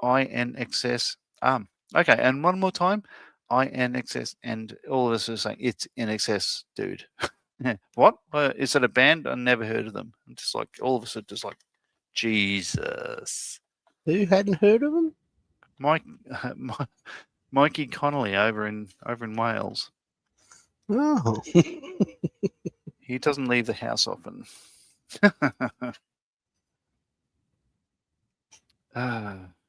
INXS. Okay. And one more time, INXS. And all of us are saying, it's in excess, dude. What? Is it a band? I never heard of them. I'm just like, all of us are just like, Jesus. Who hadn't heard of them? Mikey Connolly over in Wales. Oh. He doesn't leave the house often.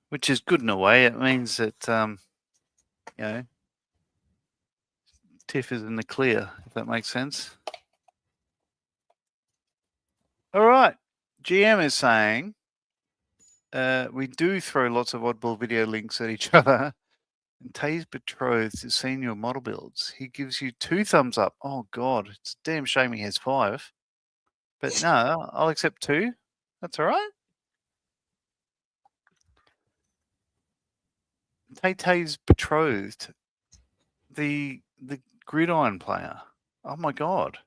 Which is good in a way. It means that Tiff is in the clear, if that makes sense. All right. GM is saying we do throw lots of oddball video links at each other. And Tay's betrothed has seen your model builds. He gives you 2 thumbs up. Oh, God. It's a damn shame he has 5. But no, I'll accept 2. That's all right. Tay's betrothed. The gridiron player. Oh, my God.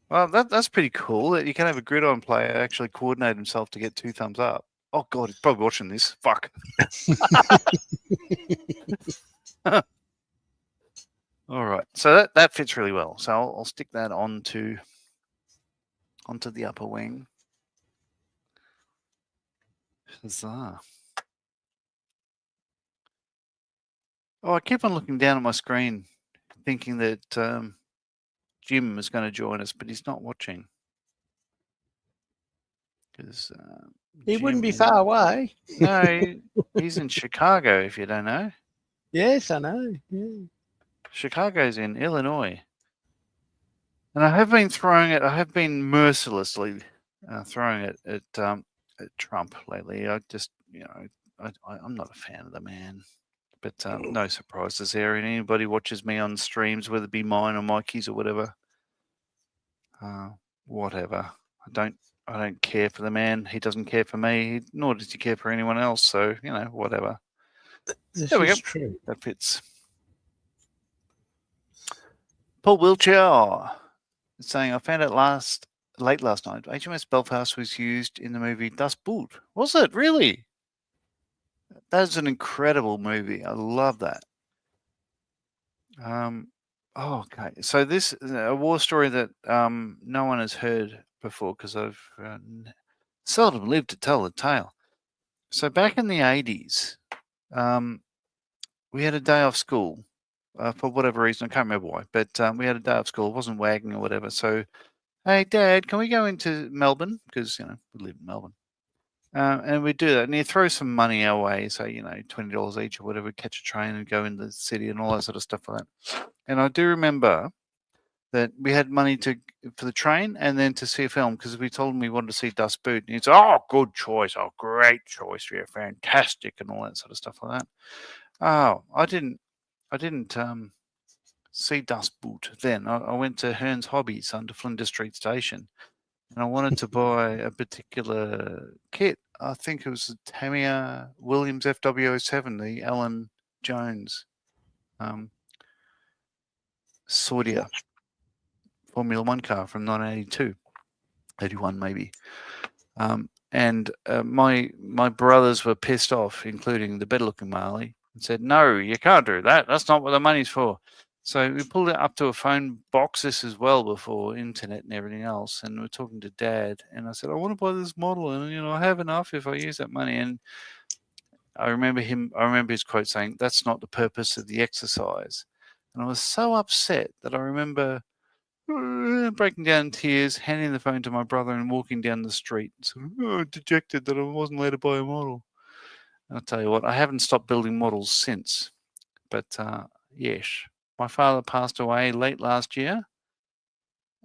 Well, that's pretty cool that you can have a gridiron player actually coordinate himself to get 2 thumbs up. Oh, God, he's probably watching this. Fuck. All right. So that fits really well. So I'll stick that onto the upper wing. Huzzah. Oh, I keep on looking down at my screen thinking that Jim is going to join us, but he's not watching. Because He wouldn't be far away. No, he's in Chicago, if you don't know. Yes, I know. Yeah. Chicago's in Illinois. And I have been mercilessly throwing it at Trump lately. I just, I'm not a fan of the man. But no surprises there. And anybody watches me on streams, whether it be mine or Mikey's or whatever, whatever. I don't care for the man. He doesn't care for me, nor does he care for anyone else. So, whatever. This there we go. is true. That fits. Paul Wiltshire is saying, I found out late last night, HMS Belfast was used in the movie Das Boot. Was it? Really? That's an incredible movie. I love that. Okay. So this is a war story that no one has heard before because I've seldom lived to tell the tale. So back in the 80s, we had a day off school for whatever reason. I can't remember why, but we had a day off school. It wasn't wagging or whatever. So, hey, Dad, can we go into Melbourne? Because, we live in Melbourne. And we do that. And you throw some money our way, so, $20 each or whatever, catch a train and go into the city and all that sort of stuff like that. And I do remember that we had money for the train and then to see a film because we told him we wanted to see Das Boot. And he said, oh, good choice. Oh, great choice. You're fantastic and all that sort of stuff like that. Oh, I didn't see Das Boot then. I went to Hearn's Hobbies under Flinders Street Station. And I wanted to buy a particular kit. I think it was the Tamiya Williams FW07, the Alan Jones Saudia Formula One car from 1982, 81 maybe. And my brothers were pissed off, including the better-looking Marley, and said, "No, you can't do that. That's not what the money's for." So we pulled it up to a phone box. This as well before internet and everything else. And we're talking to Dad, and I said, "I want to buy this model, and I have enough if I use that money." And I remember his quote saying, "That's not the purpose of the exercise." And I was so upset that I remember breaking down in tears, handing the phone to my brother, and walking down the street, so dejected that I wasn't allowed to buy a model. And I'll tell you what, I haven't stopped building models since. But yes. My father passed away late last year,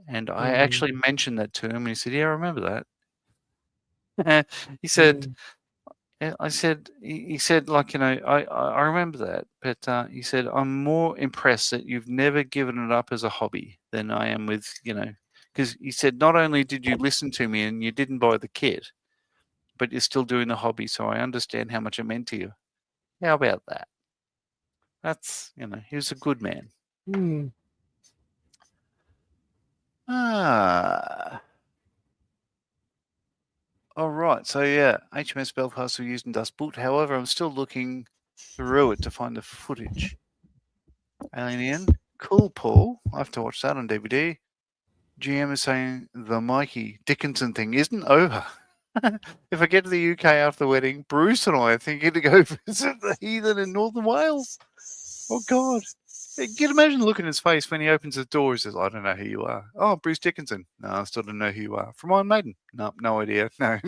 and I actually mentioned that to him, and he said, "Yeah, I remember that." He said, "I said, he said, like I remember that, but he said I'm more impressed that you've never given it up as a hobby than I am with because he said not only did you listen to me and you didn't buy the kit, but you're still doing the hobby, so I understand how much it meant to you." How about that? That's he was a good man. All right. So yeah, HMS Belfast were used in Das Boot. However, I'm still looking through it to find the footage. Alien, cool, Paul. I have to watch that on DVD. GM is saying the Mikey Dickinson thing isn't over. If I get to the UK after the wedding, Bruce and I are thinking to go visit the heathen in Northern Wales. Oh, God. Can you imagine looking at his face when he opens the door? He says, I don't know who you are. Oh, Bruce Dickinson. No, I still don't know who you are. From Iron Maiden. No, no idea. No.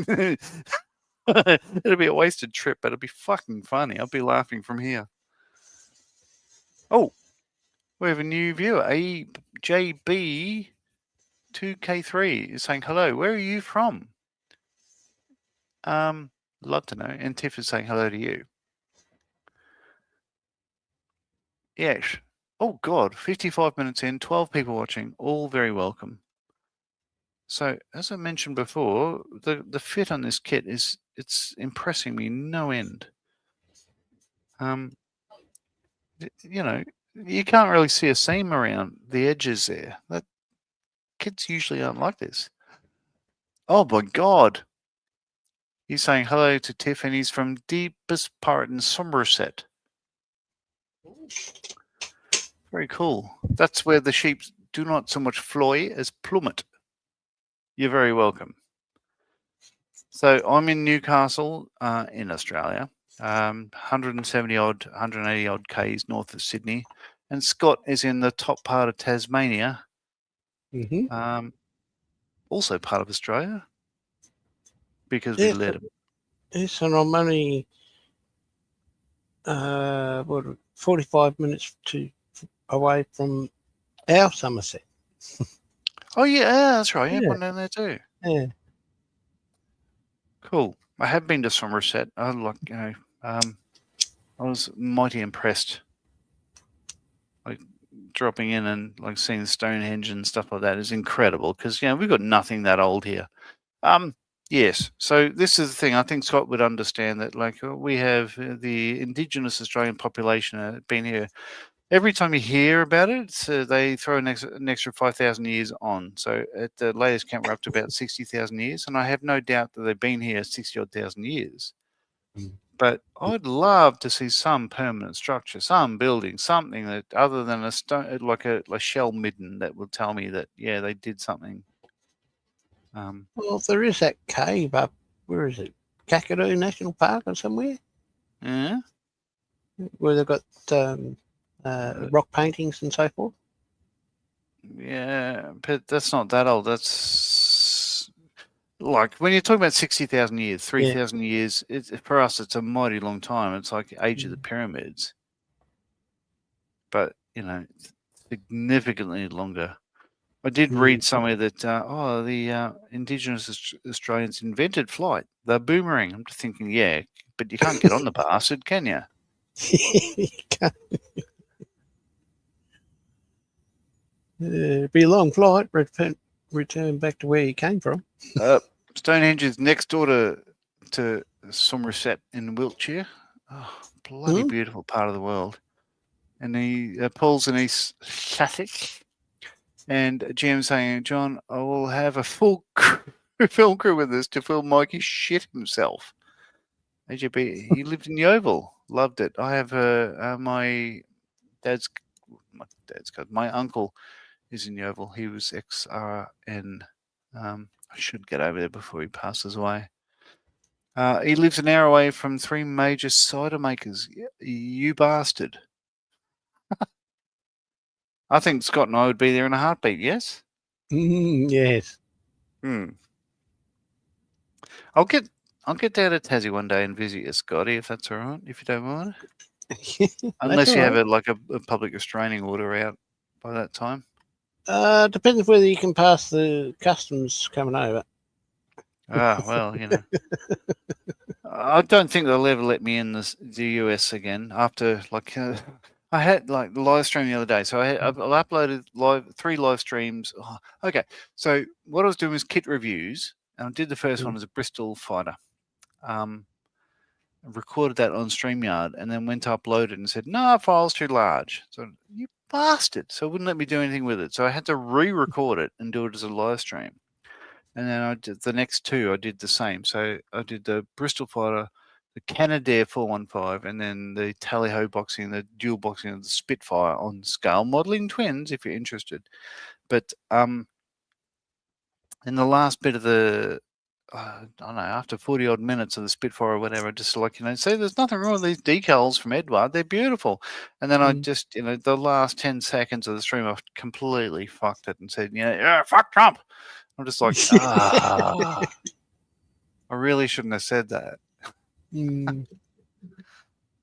It'll be a wasted trip, but it'll be fucking funny. I'll be laughing from here. Oh, we have a new viewer. AJB2K3 is saying hello. Where are you from? Love to know. And Tiff is saying hello to you. Yes. Oh, God. 55 minutes in, 12 people watching. All very welcome. So, as I mentioned before, the fit on this kit it's impressing me no end. You know, you can't really see a seam around the edges there. That kits usually aren't like this. Oh my God! He's saying hello to Tiff, and he's from deepest part in Somerset. Very cool. That's where the sheep do not so much fly as plummet. You're very welcome. So I'm in Newcastle, in Australia, 170 odd, 180 odd k's north of Sydney, and Scott is in the top part of Tasmania, also part of Australia, because we let him. Yes, and I'm only 45 minutes away from our Somerset. Oh yeah, that's right. You have one down there too. Yeah. Cool. I have been to Somerset. I was mighty impressed. Like dropping in and like seeing Stonehenge and stuff like that is incredible because we've got nothing that old here. Yes. So this is the thing. I think Scott would understand that. Like we have the Indigenous Australian population been here. Every time you hear about it, they throw an extra 5,000 years on. So at the latest count, we're up to about 60,000 years, and I have no doubt that they've been here 60-odd thousand years. But I'd love to see some permanent structure, some building, something that other than a stone, like a shell midden, that will tell me that they did something. Well, there is that cave up. Where is it? Kakadu National Park or somewhere? Yeah. Where they've got rock paintings and so forth. Yeah, but that's not that old. That's like when you're talking about 60,000 years, 3,000 years. For us, it's a mighty long time. It's like the age of the pyramids, but significantly longer. I did read somewhere that the Indigenous Australians invented flight, the boomerang. I'm just thinking, yeah, but you can't get on the bastard, can you? You can't. It'd be a long flight. Return back to where you came from. Stonehenge is next door to Somerset in Wiltshire. Oh, bloody beautiful part of the world. And Paul's in East Sussex. And Jim saying, John, I will have a full film crew with us to film Mikey shit himself. AJB, he lived in Yeovil. Loved it. I have my uncle is in Yeovil. He was XRN. I should get over there before he passes away. He lives an hour away from 3 major cider makers. You bastard. I think Scott and I would be there in a heartbeat, yes? Yes. I'll get down to Tassie one day and visit you, Scotty, if that's all right, if you don't mind. Unless you have a public restraining order out by that time. Depends whether you can pass the customs coming over. Well, I don't think they'll ever let me in the US again after I had the live stream the other day. So I've uploaded 3 live streams. Oh, okay, so what I was doing was kit reviews, and I did the first one as a Bristol fighter. Recorded that on StreamYard, and then went to upload it and said, no, file's too large. So you bastard! So it wouldn't let me do anything with it. So I had to re-record it and do it as a live stream. And then I did the next 2. I did the same. So I did the Bristol fighter, the Canadair 415, and then the Tally-Ho boxing, the dual boxing of the Spitfire on scale modeling twins, if you're interested. But in the last bit of the I don't know, after 40 odd minutes of the Spitfire or whatever, just like, say there's nothing wrong with these decals from Edward. They're beautiful. And then I just, the last 10 seconds of the stream, I completely fucked it and said, yeah, fuck Trump. I'm just like, I really shouldn't have said that.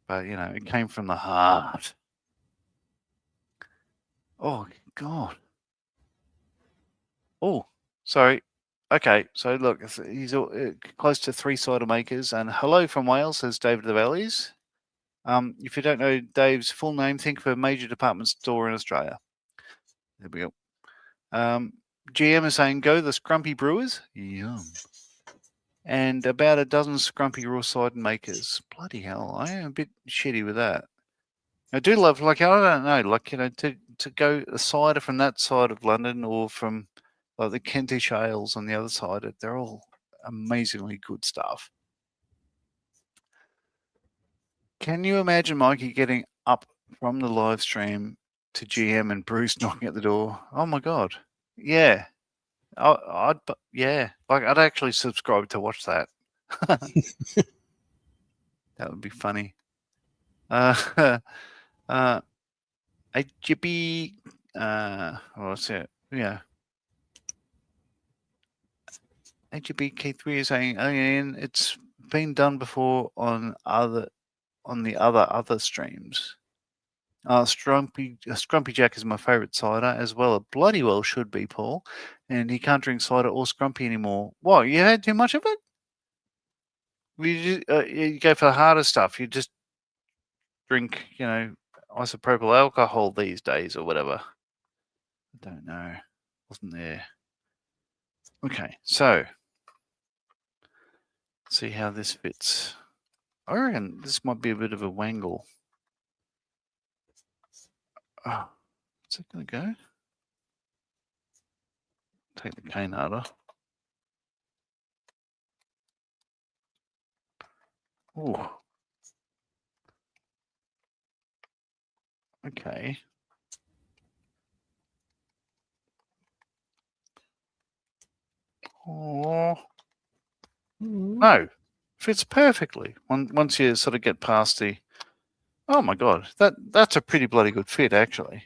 But, it came from the heart. Oh, God. Oh, sorry. Okay, so look, he's close to 3 cider makers. And hello from Wales, says David the Valleys. If you don't know Dave's full name, think of a major department store in Australia. There we go. GM is saying, go the Scrumpy Brewers. Yum. And about a dozen Scrumpy raw cider makers. Bloody hell, I am a bit shitty with that. I do love, I don't know, to go a cider from that side of London or from the Kentish ales on the other side, they're all amazingly good stuff. Can you imagine Mikey getting up from the live stream to GM and Bruce knocking at the door? Oh my God. Yeah. I'd actually subscribe to watch that. That would be funny. AGB, what's it? Yeah. AGB K3 is saying, Ian, it's been done before on the other streams. Scrumpy Jack is my favourite cider as well. It bloody well should be, Paul. And he can't drink cider or Scrumpy anymore. What? You had too much of it? You go for the harder stuff. You just drink, isopropyl alcohol these days or whatever. I don't know. Wasn't there. Okay, so let's see how this fits. I reckon this might be a bit of a wangle. Oh, what's it going to go? Take the cane harder. Oh. Okay. Oh. No. Fits perfectly. Once you sort of get past the... Oh my God. That's a pretty bloody good fit, actually.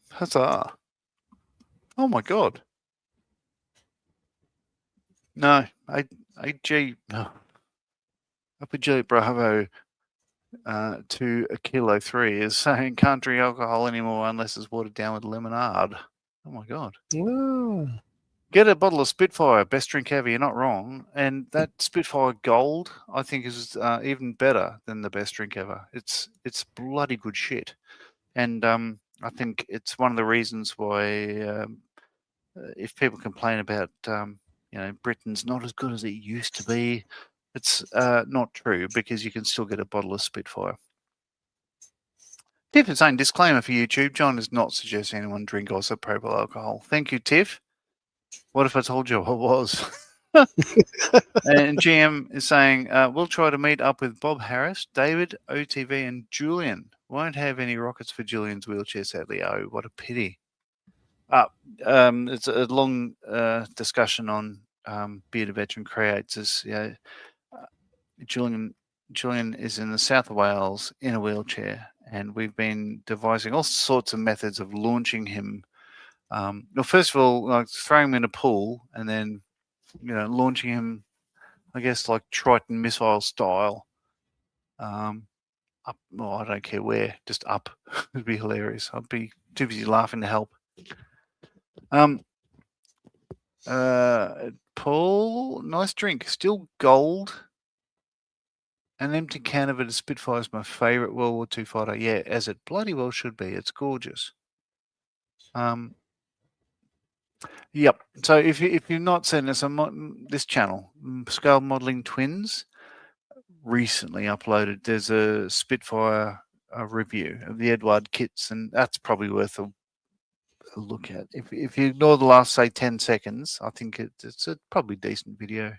Huzzah. Oh my God. No. AG... No. Upper Juliet Bravo to a kilo 3 is saying can't drink alcohol anymore unless it's watered down with lemonade. Oh my God. Oh. Get a bottle of Spitfire, best drink ever. You're not wrong. And that Spitfire Gold, I think, is even better than the best drink ever. It's bloody good shit. And I think it's one of the reasons why if people complain about Britain's not as good as it used to be, it's not true because you can still get a bottle of Spitfire. Tiff is saying, disclaimer for YouTube, John is not suggesting anyone drink isopropyl alcohol. Thank you, Tiff. What if I told you what was? And GM is saying, we'll try to meet up with Bob Harris, David, OTV, and Julian. Won't have any rockets for Julian's wheelchair, sadly. Oh, what a pity. It's a long discussion on Bearded Veteran Creates. Julian is in the south of Wales in a wheelchair, and we've been devising all sorts of methods of launching him. Well, first of all, like throwing him in a pool and then, launching him, I guess, like Triton missile style, up. Well, I don't care where, just up. It'd be hilarious. I'd be too busy laughing to help. Paul, nice drink. Still gold. An empty can of it. A Spitfire is my favourite World War II fighter. Yeah, as it bloody well should be. It's gorgeous. Yep. So if you've not seen this on this channel, Scale Modelling Twins, recently uploaded. There's a Spitfire review of the Edward kits, and that's probably worth a look at. If you ignore the last, say, 10 seconds, I think it's a probably decent video.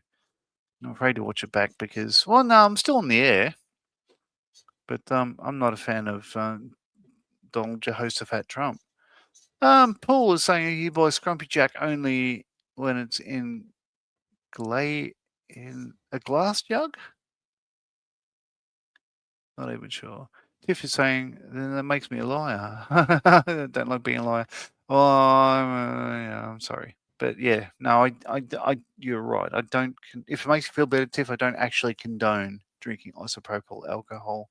I'm afraid to watch it back because, well, no, I'm still on the air, but I'm not a fan of Donald Jehoshaphat Trump. Paul is saying you buy Scrumpy Jack only when it's in a glass jug. Not even sure. Tiff is saying then that makes me a liar. I don't like being a liar. Oh, I'm sorry, but yeah, no, you're right. I don't. If it makes you feel better, Tiff, I don't actually condone drinking isopropyl alcohol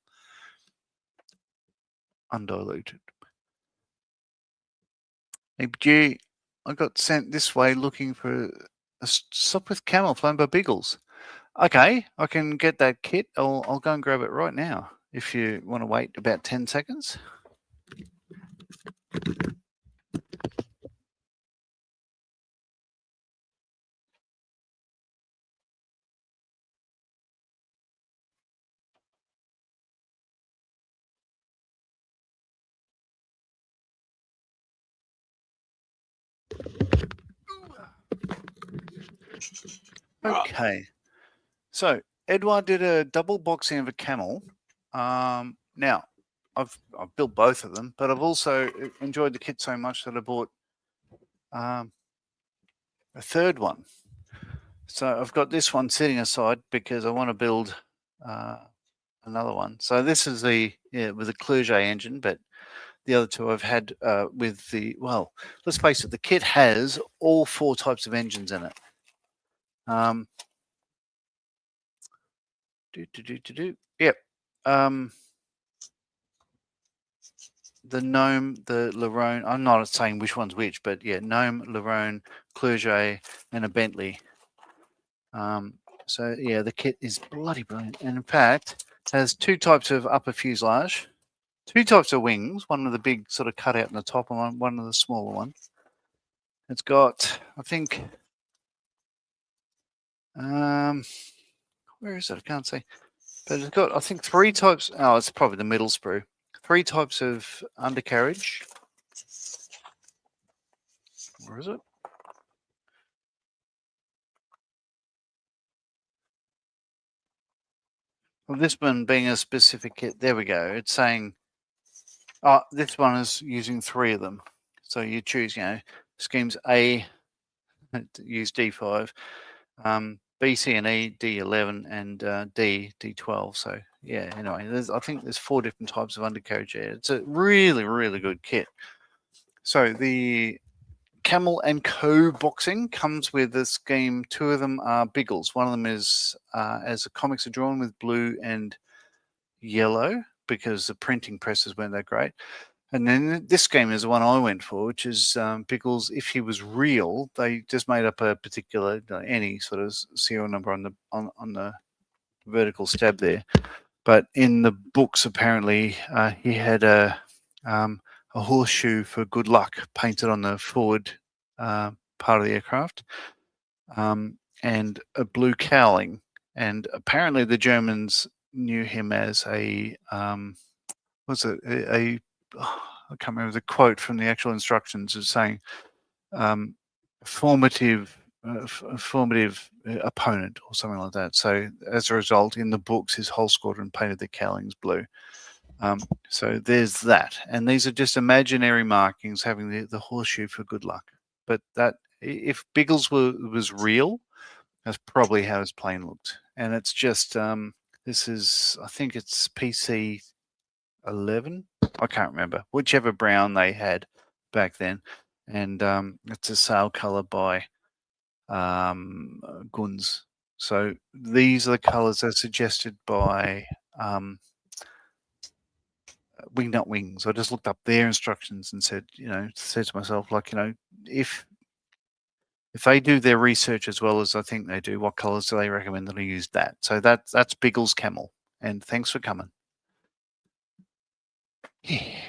undiluted. Hey, G, I got sent this way looking for a sup with camel flown by Biggles. Okay, I can get that kit. I'll go and grab it right now. If you want to wait about 10 seconds. Okay. So Edouard did a double boxing of a camel. Now I've built both of them, but I've also enjoyed the kit so much that I bought a third one. So I've got this one sitting aside because I want to build another one. So this is with the Clerget engine, but the other two I've had with let's face it, the kit has all 4 types of engines in it. Yep. The Gnome, the Larone. I'm not saying which one's which, but yeah, Gnome, Larone, Clerget, and a Bentley. So yeah, the kit is bloody brilliant, and in fact has 2 types of upper fuselage, 2 types of wings. One with the big sort of cutout in the top, and one of the smaller ones. It's got, I think, where is it? I can't see. But it's got, I think, 3 types. Oh, it's probably the middle sprue. 3 types of undercarriage. Where is it? Well, this one being a specific kit. There we go. It's saying, this one is using 3 of them. So you choose, schemes A, use D5, B, C, and E, D11, and D, D12. So yeah, anyway, I think there's 4 different types of undercarriage here. It's a really, really good kit. So the Camel and Co boxing comes with a scheme. 2 of them are Biggles. One of them is, as the comics are drawn, with blue and yellow because the printing presses weren't that great. And then this game is the one I went for, which is Biggles. If he was real, they just made up a particular any sort of serial number on the vertical stab there. But in the books, apparently, he had a horseshoe for good luck painted on the forward part of the aircraft, and a blue cowling. And apparently, the Germans knew him as I can't remember the quote from the actual instructions, is saying formative opponent or something like that. So as a result, in the books, his whole squadron painted their cowlings blue. So there's that, and these are just imaginary markings having the horseshoe for good luck. But that, if Biggles was real, that's probably how his plane looked. And it's just this is, I think it's PC 11. I can't remember, whichever brown they had back then, and it's a sail color by Guns. So these are the colors that are suggested by Wingnut Wings. I just looked up their instructions and said to myself, if they do their research as well as I think they do, what colors do they recommend that I use that? So that's Biggles Camel, and thanks for coming. Yeah.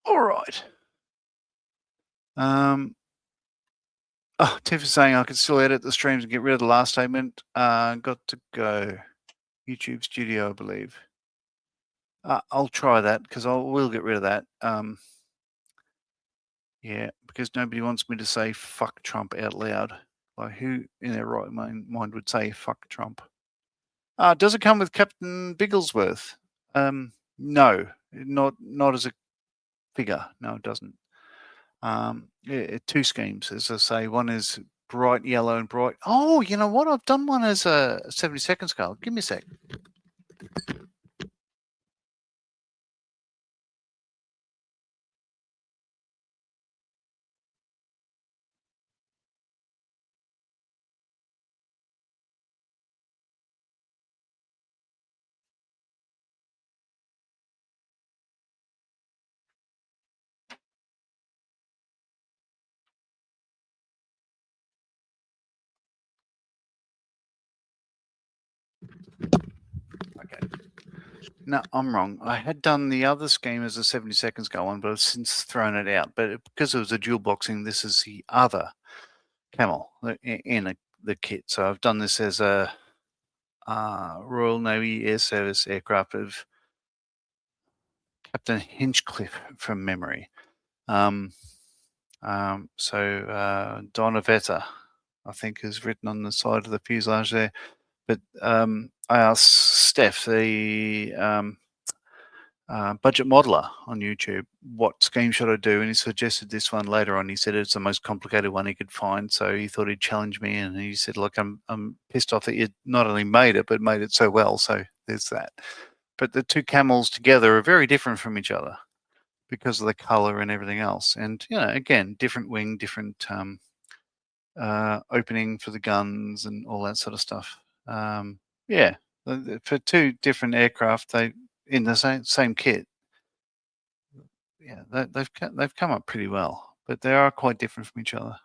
All right. Tiff is saying I can still edit the streams and get rid of the last statement. Got to go. YouTube Studio, I believe. I'll try that because I will get rid of that. Yeah, because nobody wants me to say fuck Trump out loud. Like, who in their right mind would say fuck Trump? Does it come with Captain Bigglesworth? No, not as a figure. No, it doesn't. Yeah, 2 schemes, as I say. One is bright yellow and bright. Oh, you know what? I've done one as a 72nd scale. Give me a sec. Okay. No, I'm wrong. I had done the other scheme as a 72nd scale one, but I've since thrown it out. But because it was a dual boxing, this is the other camel in the kit. So I've done this as a Royal Navy Air Service aircraft of Captain Hinchcliffe from memory. Donavetta, I think, is written on the side of the fuselage there. But I asked Steph, the budget modeler on YouTube, what scheme should I do? And he suggested this one later on. He said it's the most complicated one he could find. So he thought he'd challenge me. And he said, look, I'm pissed off that you not only made it, but made it so well. So there's that. But the 2 camels together are very different from each other because of the color and everything else. And, you know, again, different wing, different opening for the guns and all that sort of stuff. Yeah, for 2 different aircraft, they in the same kit. Yeah, they've come up pretty well, but they are quite different from each other.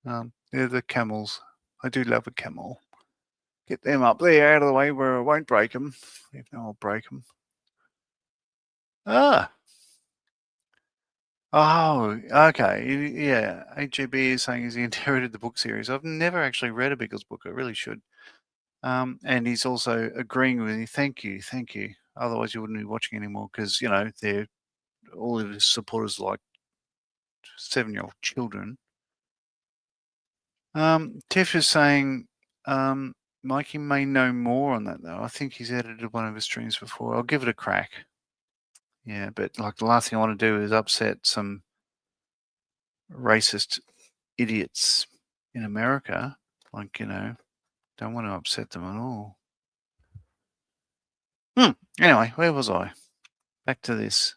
They're the camels. I do love a camel. Get them up there out of the way where I won't break them. If not, I'll break them. Ah. Oh, okay. Yeah, HGB is saying he inherited the book series. I've never actually read a Biggles book. I really should. And he's also agreeing with me. Thank you, thank you. Otherwise, you wouldn't be watching anymore because, you know, they're all of his supporters like 7-year-old children. Tiff is saying Mikey may know more on that, though. I think he's edited one of his streams before. I'll give it a crack. Yeah, but like the last thing I want to do is upset some racist idiots in America. Like, you know, don't want to upset them at all. Anyway, where was I? Back to this.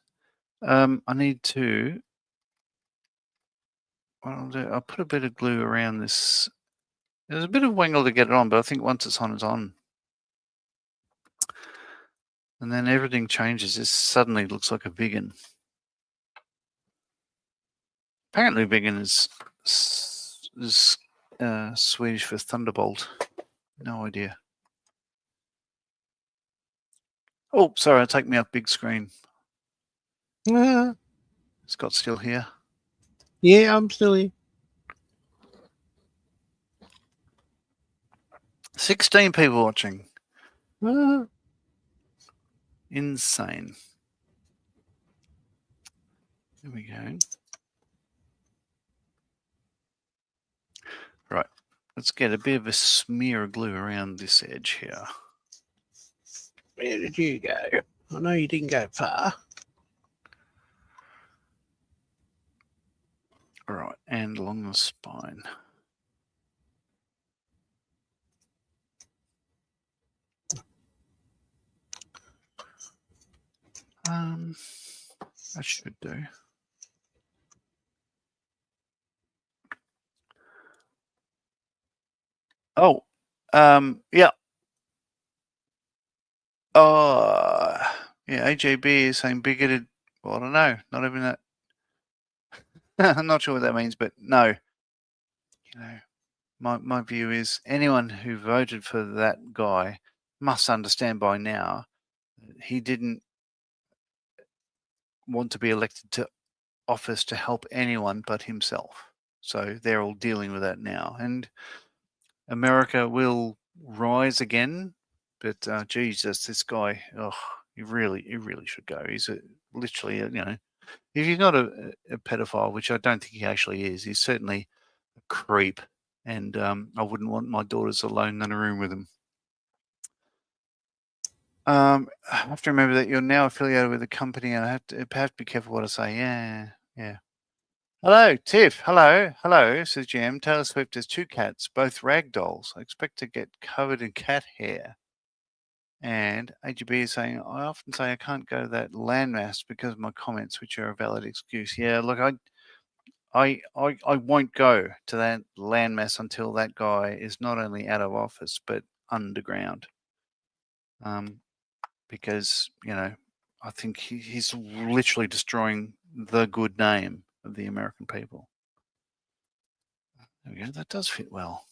I need to. What I'll do, I'll put a bit of glue around this. There's a bit of wangle to get it on, but I think once it's on, it's on. And then everything changes. This suddenly looks like a Viggen. Apparently, Viggen is Swedish for thunderbolt. No idea. Oh, sorry, I'll take me off big screen. Scott's still here. Yeah, I'm still here. 16 people watching. Insane. There we go. Right. Let's get a bit of a smear of glue around this edge here. Where did you go? I know you didn't go far. All right, and along the spine. That should do. Oh, yeah. Oh, yeah, AJB is saying bigoted. Well, I don't know. Not even that. I'm not sure what that means, but no. You know, my view is anyone who voted for that guy must understand by now he didn't want to be elected to office to help anyone but himself. So they're all dealing with that now. And America will rise again. But Jesus, this guy, he really should go. He's literally, you know, if he's not a pedophile, which I don't think he actually is, he's certainly a creep. And I wouldn't want my daughters alone in a room with him. I have to remember that you're now affiliated with a company, and I have to be careful what I say. Yeah. Hello, Tiff. Hello, says Jim. Taylor Swift has 2 cats, both rag dolls. I expect to get covered in cat hair. And AGB is saying, I often say I can't go to that landmass because of my comments, which are a valid excuse. Yeah, look, I won't go to that landmass until that guy is not only out of office but underground. Because I think he's literally destroying the good name of the American people. There we go. That does fit well.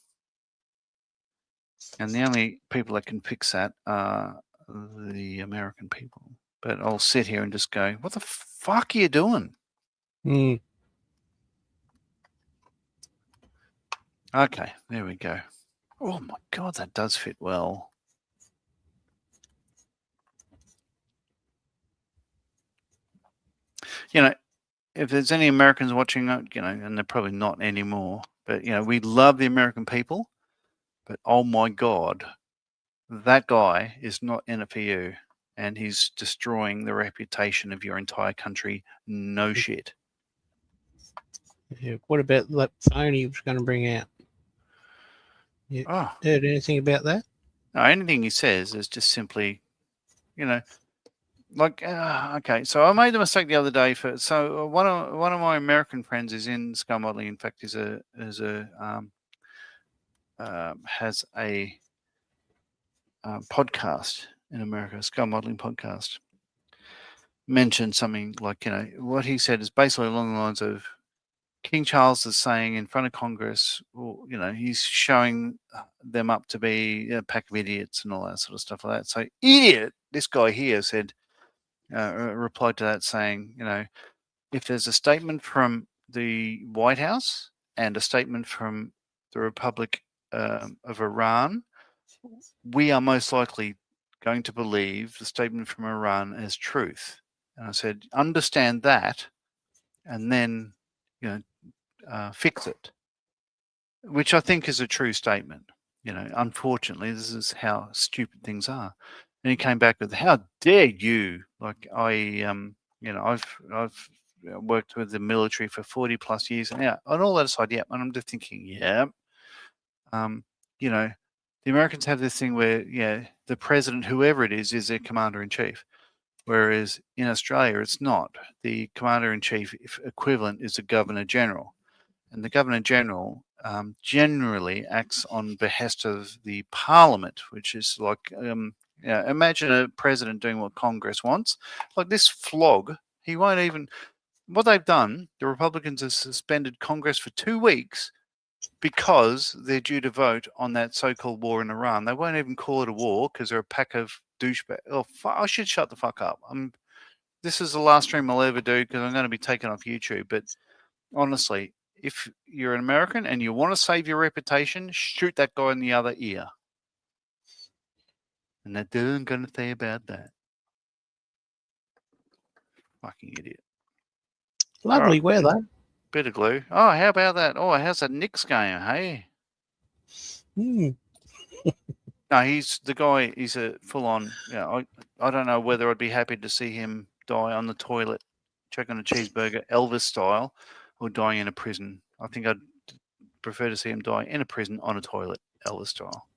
And the only people that can fix that are the American people. But I'll sit here and just go, what the fuck are you doing? Okay, there we go. Oh my God, that does fit well. If there's any Americans watching, and they're probably not anymore, but, we love the American people, but oh my God, that guy is not in it for you, and he's destroying the reputation of your entire country. No shit. Yeah. What about that phone he was going to bring out? You heard anything about that? No, anything he says is just simply, okay. So I made the mistake the other day. One of my American friends is in skull modeling. In fact, has a podcast in America, a skull modeling podcast. Mentioned something like, what he said is basically along the lines of King Charles is saying in front of Congress, he's showing them up to be a pack of idiots and all that sort of stuff like that. So idiot, this guy here said, replied to that saying, if there's a statement from the White House and a statement from the Republic of Iran, we are most likely going to believe the statement from Iran as truth. And I said, understand that, and then, fix it, which I think is a true statement. Unfortunately, this is how stupid things are. And he came back with, "How dare you?" Like I've worked with the military for 40 plus years, and on all that aside, and I'm just thinking, the Americans have this thing where, the president, whoever it is their commander in chief. Whereas in Australia, it's not. The commander in chief equivalent is the governor general. And the governor general generally acts on behest of the parliament, which is like, imagine a president doing what Congress wants. Like this flog, he won't even. What they've done, the Republicans have suspended Congress for 2 weeks because they're due to vote on that so-called war in Iran. They won't even call it a war because they're a pack of douchebags. Oh, I should shut the fuck up. This is the last stream I'll ever do because I'm going to be taken off YouTube. But honestly, if you're an American and you want to save your reputation, shoot that guy in the other ear. And that's all I'm going to say about that. Fucking idiot. Lovely weather. Bit of glue. Oh, how about that? Oh, how's that Knicks game, hey? No, he's the guy. He's a full-on. I don't know whether I'd be happy to see him die on the toilet, choking a cheeseburger, Elvis style, or dying in a prison. I think I'd prefer to see him die in a prison on a toilet, Elvis style,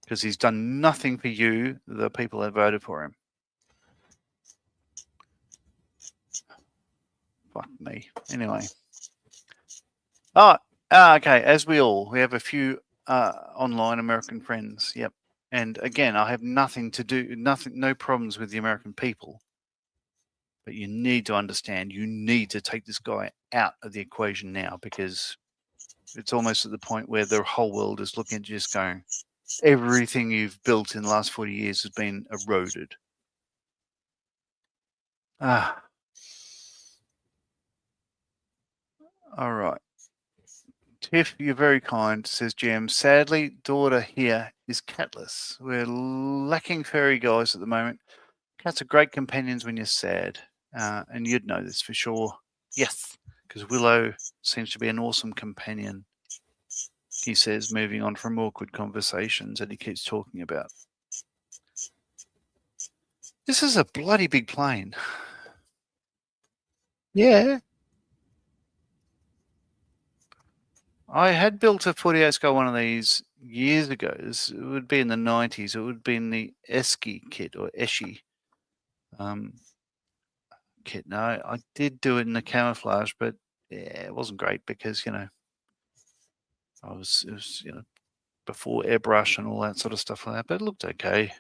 because he's done nothing for you, the people that voted for him. Fuck me. Anyway. Okay. As we have a few online American friends. Yep. And again, I have no problems with the American people. But you need to understand, you need to take this guy out of the equation now, because it's almost at the point where the whole world is looking at you just going, everything you've built in the last 40 years has been eroded. All right. Tiff, you're very kind, says Jim. Sadly, daughter here is catless. We're lacking furry guys at the moment. Cats are great companions when you're sad. And you'd know this for sure. Yes, because Willow seems to be an awesome companion, he says, moving on from awkward conversations that he keeps talking about. This is a bloody big plane. Yeah. I had built a 48 scale one of these years ago. It would be in the 90s. It would be in the Esky kit or Eshi kit. No, I did do it in the camouflage, but yeah, it wasn't great because, it was before airbrush and all that sort of stuff like that, but it looked okay.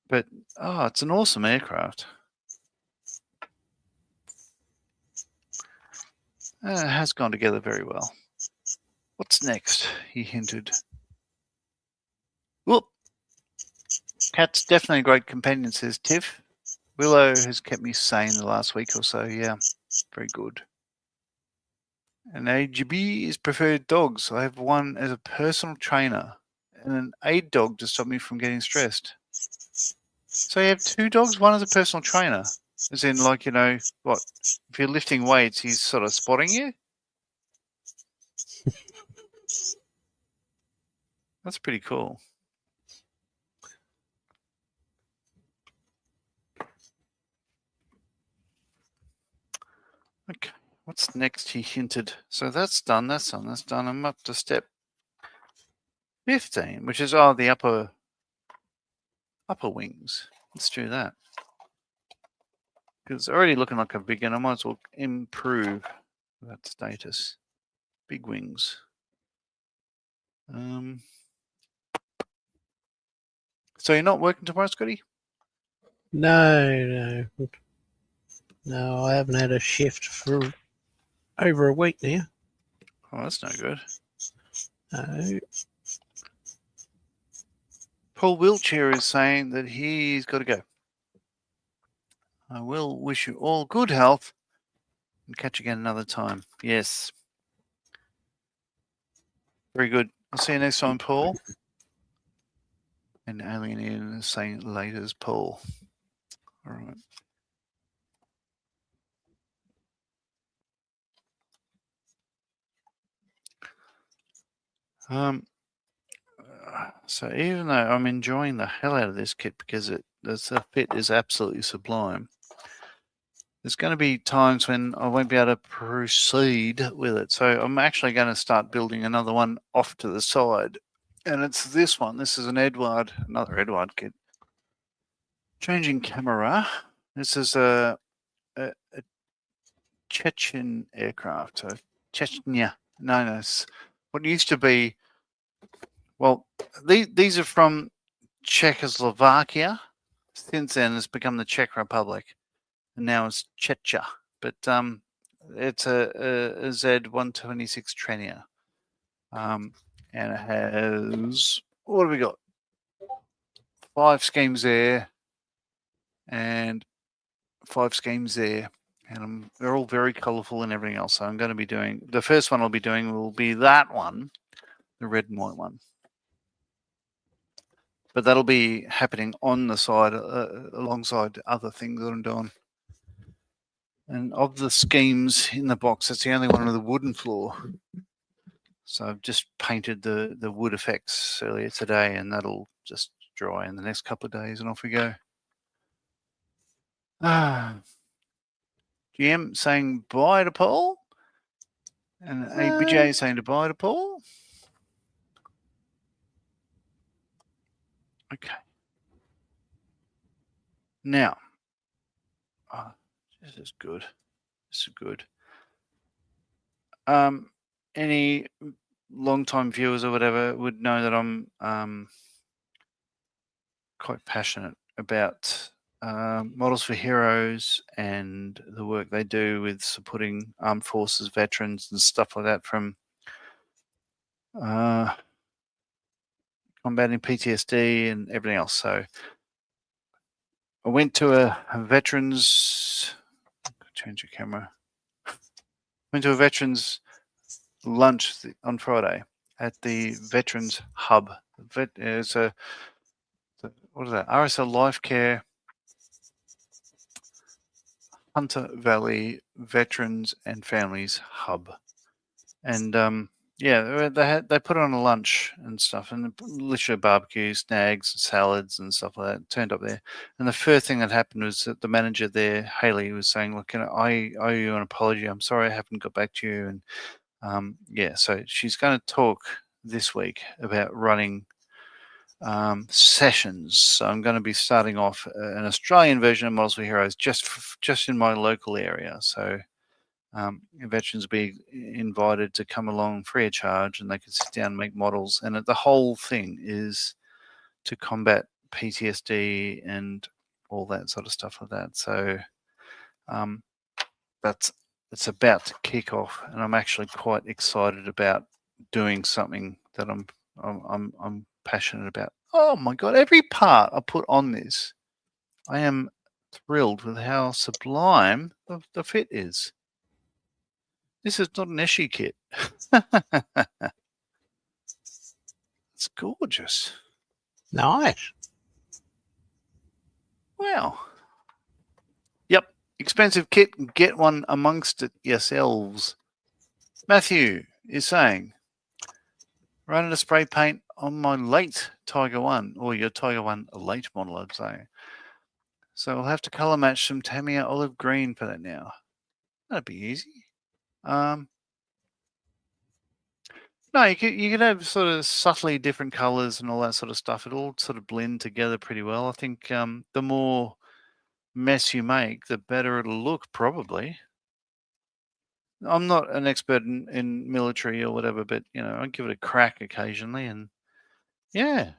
But, it's an awesome aircraft. It has gone together very well. What's next? He hinted. Whoop! Cat's definitely a great companion, says Tiff. Willow has kept me sane the last week or so. Yeah, very good. And AGB is preferred dogs. I have one as a personal trainer and an aid dog to stop me from getting stressed. So you have two dogs, one as a personal trainer. As in, like, what? If you're lifting weights, he's sort of spotting you? That's pretty cool. Okay, what's next? He hinted. So that's done, that's done, that's done. I'm up to step 15, which is, the upper wings. Let's do that. Because it's already looking like a big, and I might as well improve that status. Big wings. So you're not working tomorrow, Scotty? No, I haven't had a shift for over a week now. Oh, that's no good. No. Paul Wheelchair is saying that he's got to go. I will wish you all good health and catch you again another time. Yes. Very good. I'll see you next time, Paul. And Alien Ian is saying laters, Paul. All right. So even though I'm enjoying the hell out of this kit because the fit is absolutely sublime, there's going to be times when I won't be able to proceed with it. So I'm actually going to start building another one off to the side. And it's this one. This is another Edward kit. Changing camera. This is a Chechen aircraft. So Chechnya. No, it's what used to be. Well, these are from Czechoslovakia. Since then, it's become the Czech Republic, and now it's Czechia. But it's a Z126 Trenier, and it has, what have we got? 5 schemes there, and 5 schemes there, and they're all very colourful and everything else. So I'm going to be doing the first one. I'll be doing will be that one, the red and white one. But that'll be happening on the side alongside other things that I'm doing. And of the schemes in the box, that's the only one with the wooden floor. So I've just painted the wood effects earlier today, and that'll just dry in the next couple of days, and off we go. GM saying bye to Paul, and ABJ saying goodbye to Paul. Okay. Now, this is good. This is good. Any long-time viewers or whatever would know that I'm quite passionate about Models for Heroes and the work they do with supporting armed forces veterans and stuff like that from combating PTSD and everything else. So I went to a veterans, change the camera, went to a veterans lunch on Friday at the Veterans Hub. It's a, what is that? RSL Life Care Hunter Valley Veterans and Families Hub. And Yeah, they put on a lunch and stuff, and literally barbecues, snags, salads, and stuff like that. Turned up there, and the first thing that happened was that the manager there, Haley, was saying, "Look, I owe you an apology. I'm sorry I haven't got back to you." And yeah, so she's going to talk this week about running sessions. So I'm going to be starting off an Australian version of Models for Heroes just in my local area. So veterans will be invited to come along free of charge, and they can sit down and make models. And the whole thing is to combat PTSD and all that sort of stuff like that. So it's about to kick off, and I'm actually quite excited about doing something that I'm passionate about. Oh my god! Every part I put on this, I am thrilled with how sublime the fit is. This is not an issue kit. It's gorgeous. Nice. Wow. Yep. Expensive kit. Get one amongst it yourselves. Matthew is saying, running a spray paint on my late Tiger 1, or your Tiger 1 late model, I'd say. So I'll have to colour match some Tamiya olive green for that now. That'd be easy. No, you could have sort of subtly different colours and all that sort of stuff. It'll all sort of blend together pretty well. I think the more mess you make, the better it'll look, probably. I'm not an expert in military or whatever, but I give it a crack occasionally, and yeah,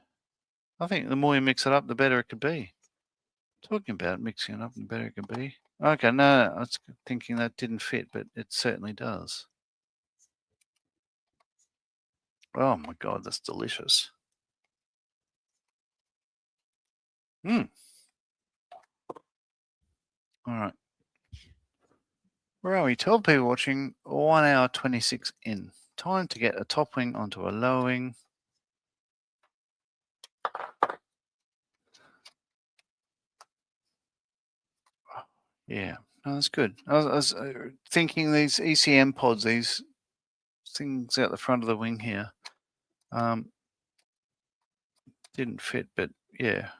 I think the more you mix it up, the better it could be. Talking about mixing it up, the better it could be. Okay, no, I was thinking that didn't fit, but it certainly does. Oh my god, that's delicious. All right. Where are we? 12 people watching, 1 hour 26 in. Time to get a top wing onto a lower wing. Yeah, no, that's good. I was thinking these ECM pods, these things out the front of the wing here, didn't fit, but yeah.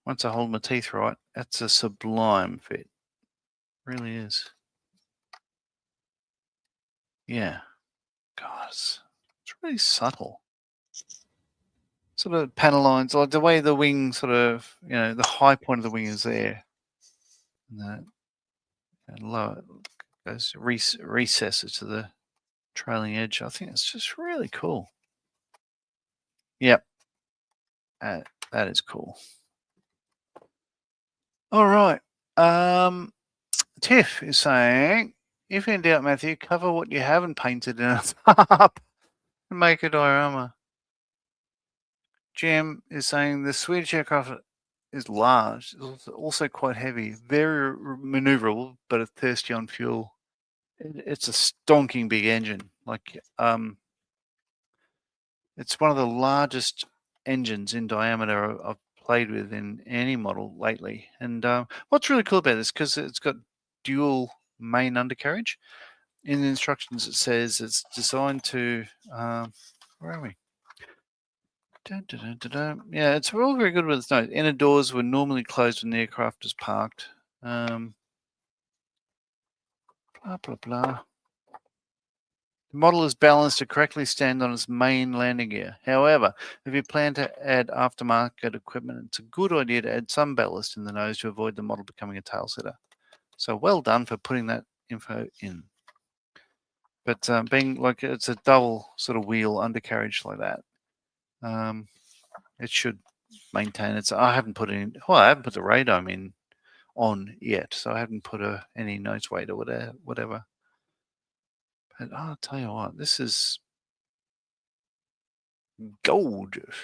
Once I hold my teeth right, that's a sublime fit. Really is. Yeah. God, it's really subtle. Sort of panel lines, like the way the wing sort of, the high point of the wing is there. And lower goes recesses to the trailing edge. I think it's just really cool. Yep. That is cool. All right. Tiff is saying, if in doubt, Matthew, cover what you haven't painted in a tarp and make a diorama. Jim is saying the Swedish aircraft is large, it's also quite heavy, very maneuverable, but thirsty on fuel. It's a stonking big engine. Like, it's one of the largest engines in diameter I've played with in any model lately. And what's really cool about this, because it's got dual main undercarriage. In the instructions, it says it's designed to, where are we? Dun, dun, dun, dun, dun. Yeah, it's all very good with its nose. Inner doors were normally closed when the aircraft is parked. Blah, blah, blah. The model is balanced to correctly stand on its main landing gear. However, if you plan to add aftermarket equipment, it's a good idea to add some ballast in the nose to avoid the model becoming a tail setter. So well done for putting that info in. But being like it's a double sort of wheel undercarriage like that, it should maintain its. I haven't put it in. Well, I haven't put the radome in on yet, so I haven't put any nose weight or whatever. But I'll tell you what, this is gorgeous.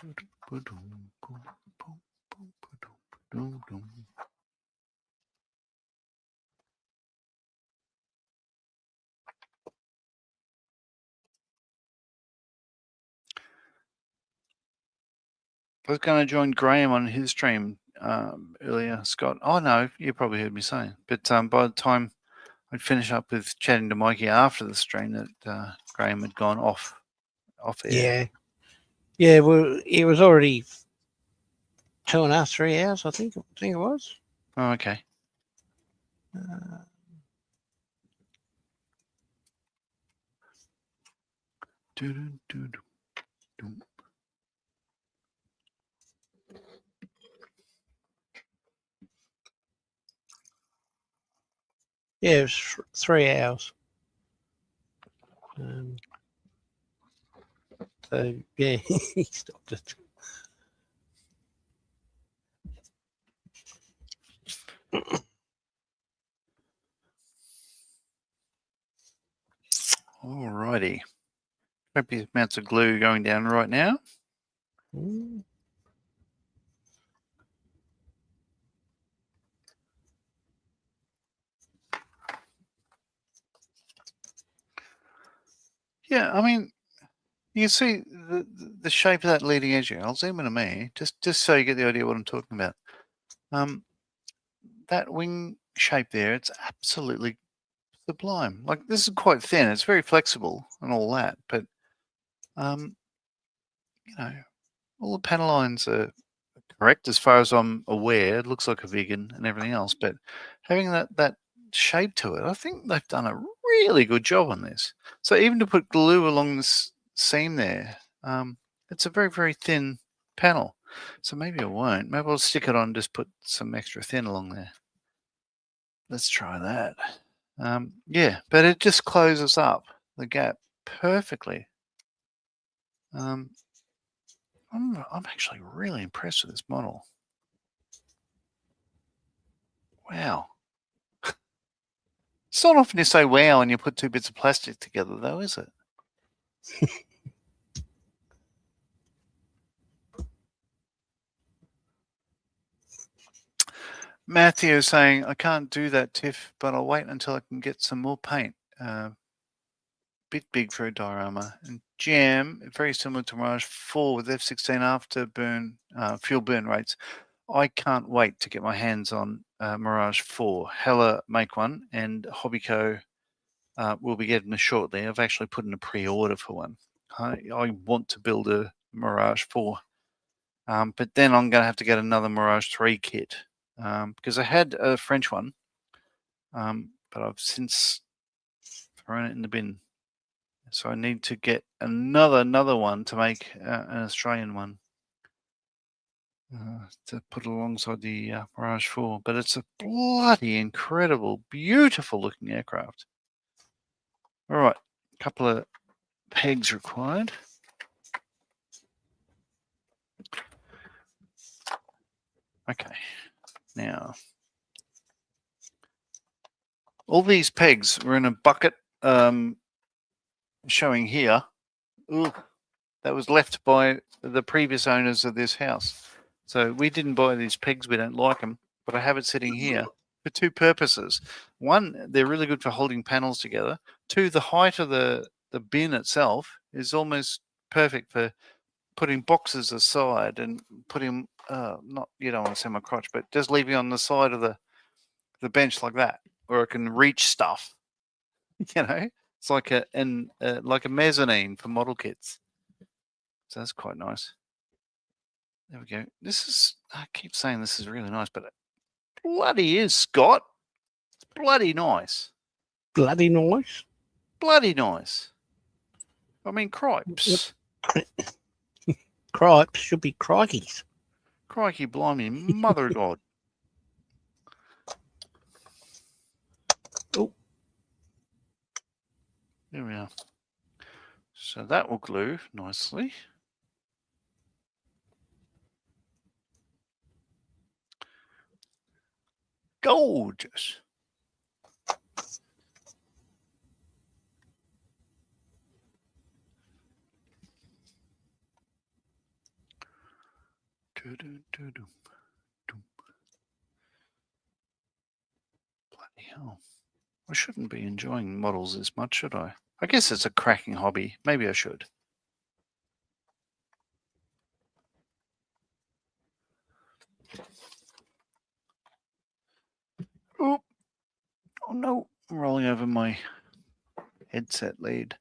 I was going to join Graham on his stream earlier, Scott. Oh no, you probably heard me saying. But by the time I'd finish up with chatting to Mikey after the stream, that Graham had gone off air. Yeah. Well, it was already 2.5, 3 hours. I think it was. Oh, okay. Yeah, it was 3 hours. So yeah, he stopped it. Alrighty. Copious amounts of glue going down right now. Yeah, I mean, you can see the shape of that leading edge here. I'll zoom in a minute, just so you get the idea of what I'm talking about. That wing shape there, it's absolutely sublime. Like, this is quite thin. It's very flexible and all that, but you know, all the panel lines are correct as far as I'm aware. It looks like a Viggen and everything else, but having that shape to it, I think they've done a really good job on this. So even to put glue along this seam there, it's a very, very thin panel. So maybe I won't. Maybe I'll stick it on and just put some extra thin along there. Let's try that. Yeah, but it just closes up the gap perfectly. I'm actually really impressed with this model. Wow. It's not often you say wow and you put two bits of plastic together, though, is it? Matthew is saying, I can't do that, Tiff, but I'll wait until I can get some more paint. Bit big for a diorama. And Jam, very similar to Mirage 4 with F16 afterburn fuel burn rates. I can't wait to get my hands on Mirage 4. Hella make one, and Hobbyco will be getting it shortly. I've actually put in a pre-order for one. I want to build a Mirage 4. But then I'm going to have to get another Mirage 3 kit because I had a French one, but I've since thrown it in the bin. So I need to get another one to make an Australian one to put alongside the Mirage 4. But it's a bloody incredible, beautiful looking aircraft. All right, a couple of pegs required. Okay, now all these pegs were in a bucket showing here. Ooh, that was left by the previous owners of this house. So we didn't buy these pegs. We don't like them, but I have it sitting here for two purposes. One, they're really good for holding panels together. Two, the height of the bin itself is almost perfect for putting boxes aside and putting, not, you don't want to say my crotch, but just leaving on the side of the bench like that, where it can reach stuff. You know, it's like like a mezzanine for model kits. So that's quite nice. There we go. This is, I keep saying this is really nice, but it bloody is, Scott. It's bloody nice. Bloody nice. Bloody nice. I mean, cripes. Cripes should be crikeys. Crikey, blimey, mother of God. Oh. There we are. So that will glue nicely. Gorgeous. Bloody hell. I shouldn't be enjoying models this much, should I? I guess it's a cracking hobby. Maybe I should. Oop. Oh no, I'm rolling over my headset lead.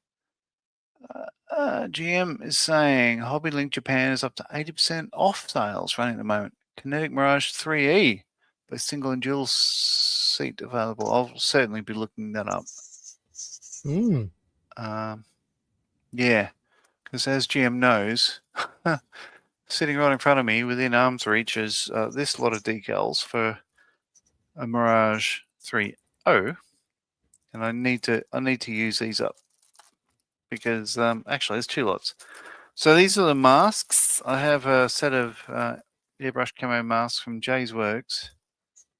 GM is saying Hobby Link Japan is up to 80% off sales running at the moment. Kinetic Mirage 3E, both single and dual seat available. I'll certainly be looking that up. Yeah, because as GM knows, sitting right in front of me within arm's reach is this lot of decals for a Mirage 3.0, and I need to use these up because actually there's two lots. So these are the masks. I have a set of airbrush camo masks from Jay's Works,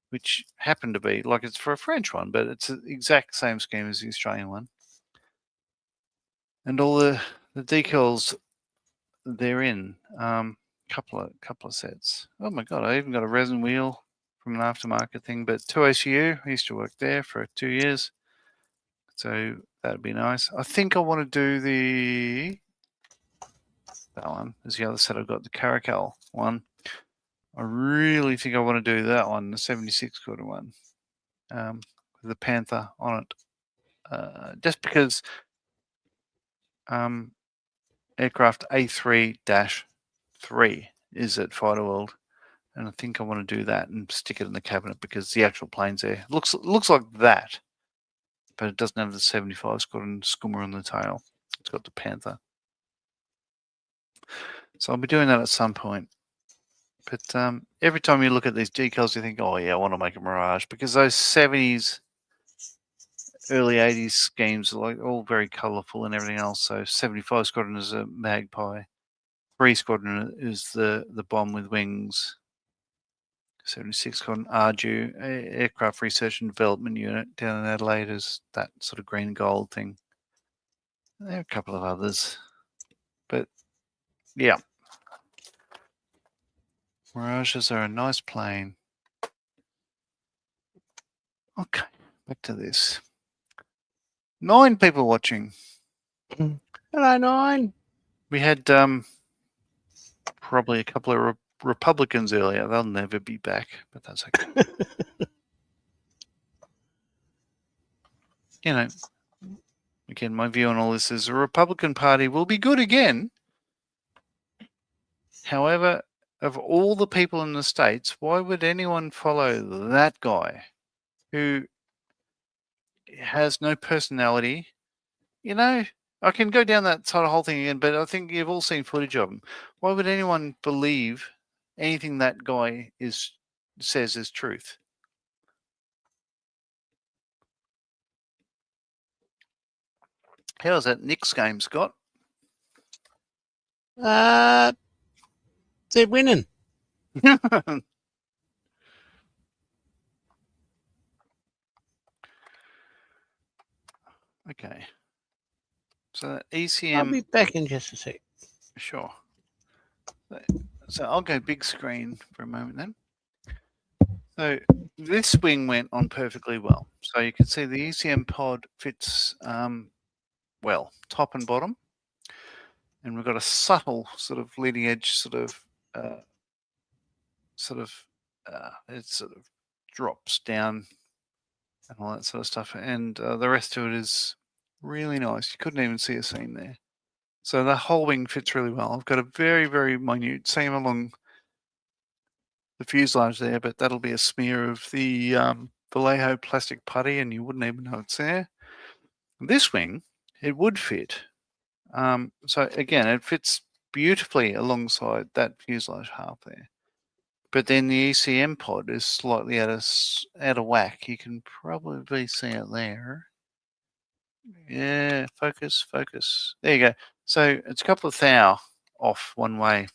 which happen to be like it's for a French one, but it's the exact same scheme as the Australian one. And all the decals they're in. Couple of sets. Oh my god, I even got a resin wheel from an aftermarket thing, but 2ACU, I used to work there for 2 years. So that'd be nice. I think I want to do that one. Is the other set I've got, the Caracal one. I really think I want to do that one, the 76 quarter one, with the Panther on it. Just because aircraft A3-3 is at Fighter World, and I think I want to do that and stick it in the cabinet because the actual plane's there. Looks like that, but it doesn't have the 75 squadron skimmer on the tail. It's got the Panther. So I'll be doing that at some point. But every time you look at these decals, you think, oh yeah, I want to make a Mirage, because those 70s, early 80s schemes are like all very colourful and everything else. So 75 squadron is a Magpie, 3 squadron is the bomb with wings, 76 squadron Ardu, aircraft research and development unit down in Adelaide is that sort of green and gold thing. There are a couple of others, but yeah. Mirages are a nice plane. Okay, back to this. 9 people watching. Hello, 9. We had probably a couple of Republicans earlier. They'll never be back, but that's okay. You know, again, my view on all this is the Republican Party will be good again. However, of all the people in the States, why would anyone follow that guy who has no personality? You know, I can go down that sort of whole thing again, but I think you've all seen footage of him. Why would anyone believe anything that guy says is truth? How's that Knicks game, Scott? They're winning. Okay. So ECM. I'll be back in just a sec. Sure. So I'll go big screen for a moment then. So this wing went on perfectly well. So you can see the ECM pod fits well, top and bottom. And we've got a subtle sort of leading edge it sort of drops down and all that sort of stuff. And the rest of it is really nice. You couldn't even see a seam there. So the whole wing fits really well. I've got a very, very minute seam along the fuselage there, but that'll be a smear of the Vallejo plastic putty and you wouldn't even know it's there. This wing, it would fit. So again, it fits beautifully alongside that fuselage half there. But then the ECM pod is slightly out of whack. You can probably see it there. Yeah, focus. There you go. So it's a couple of thou off one way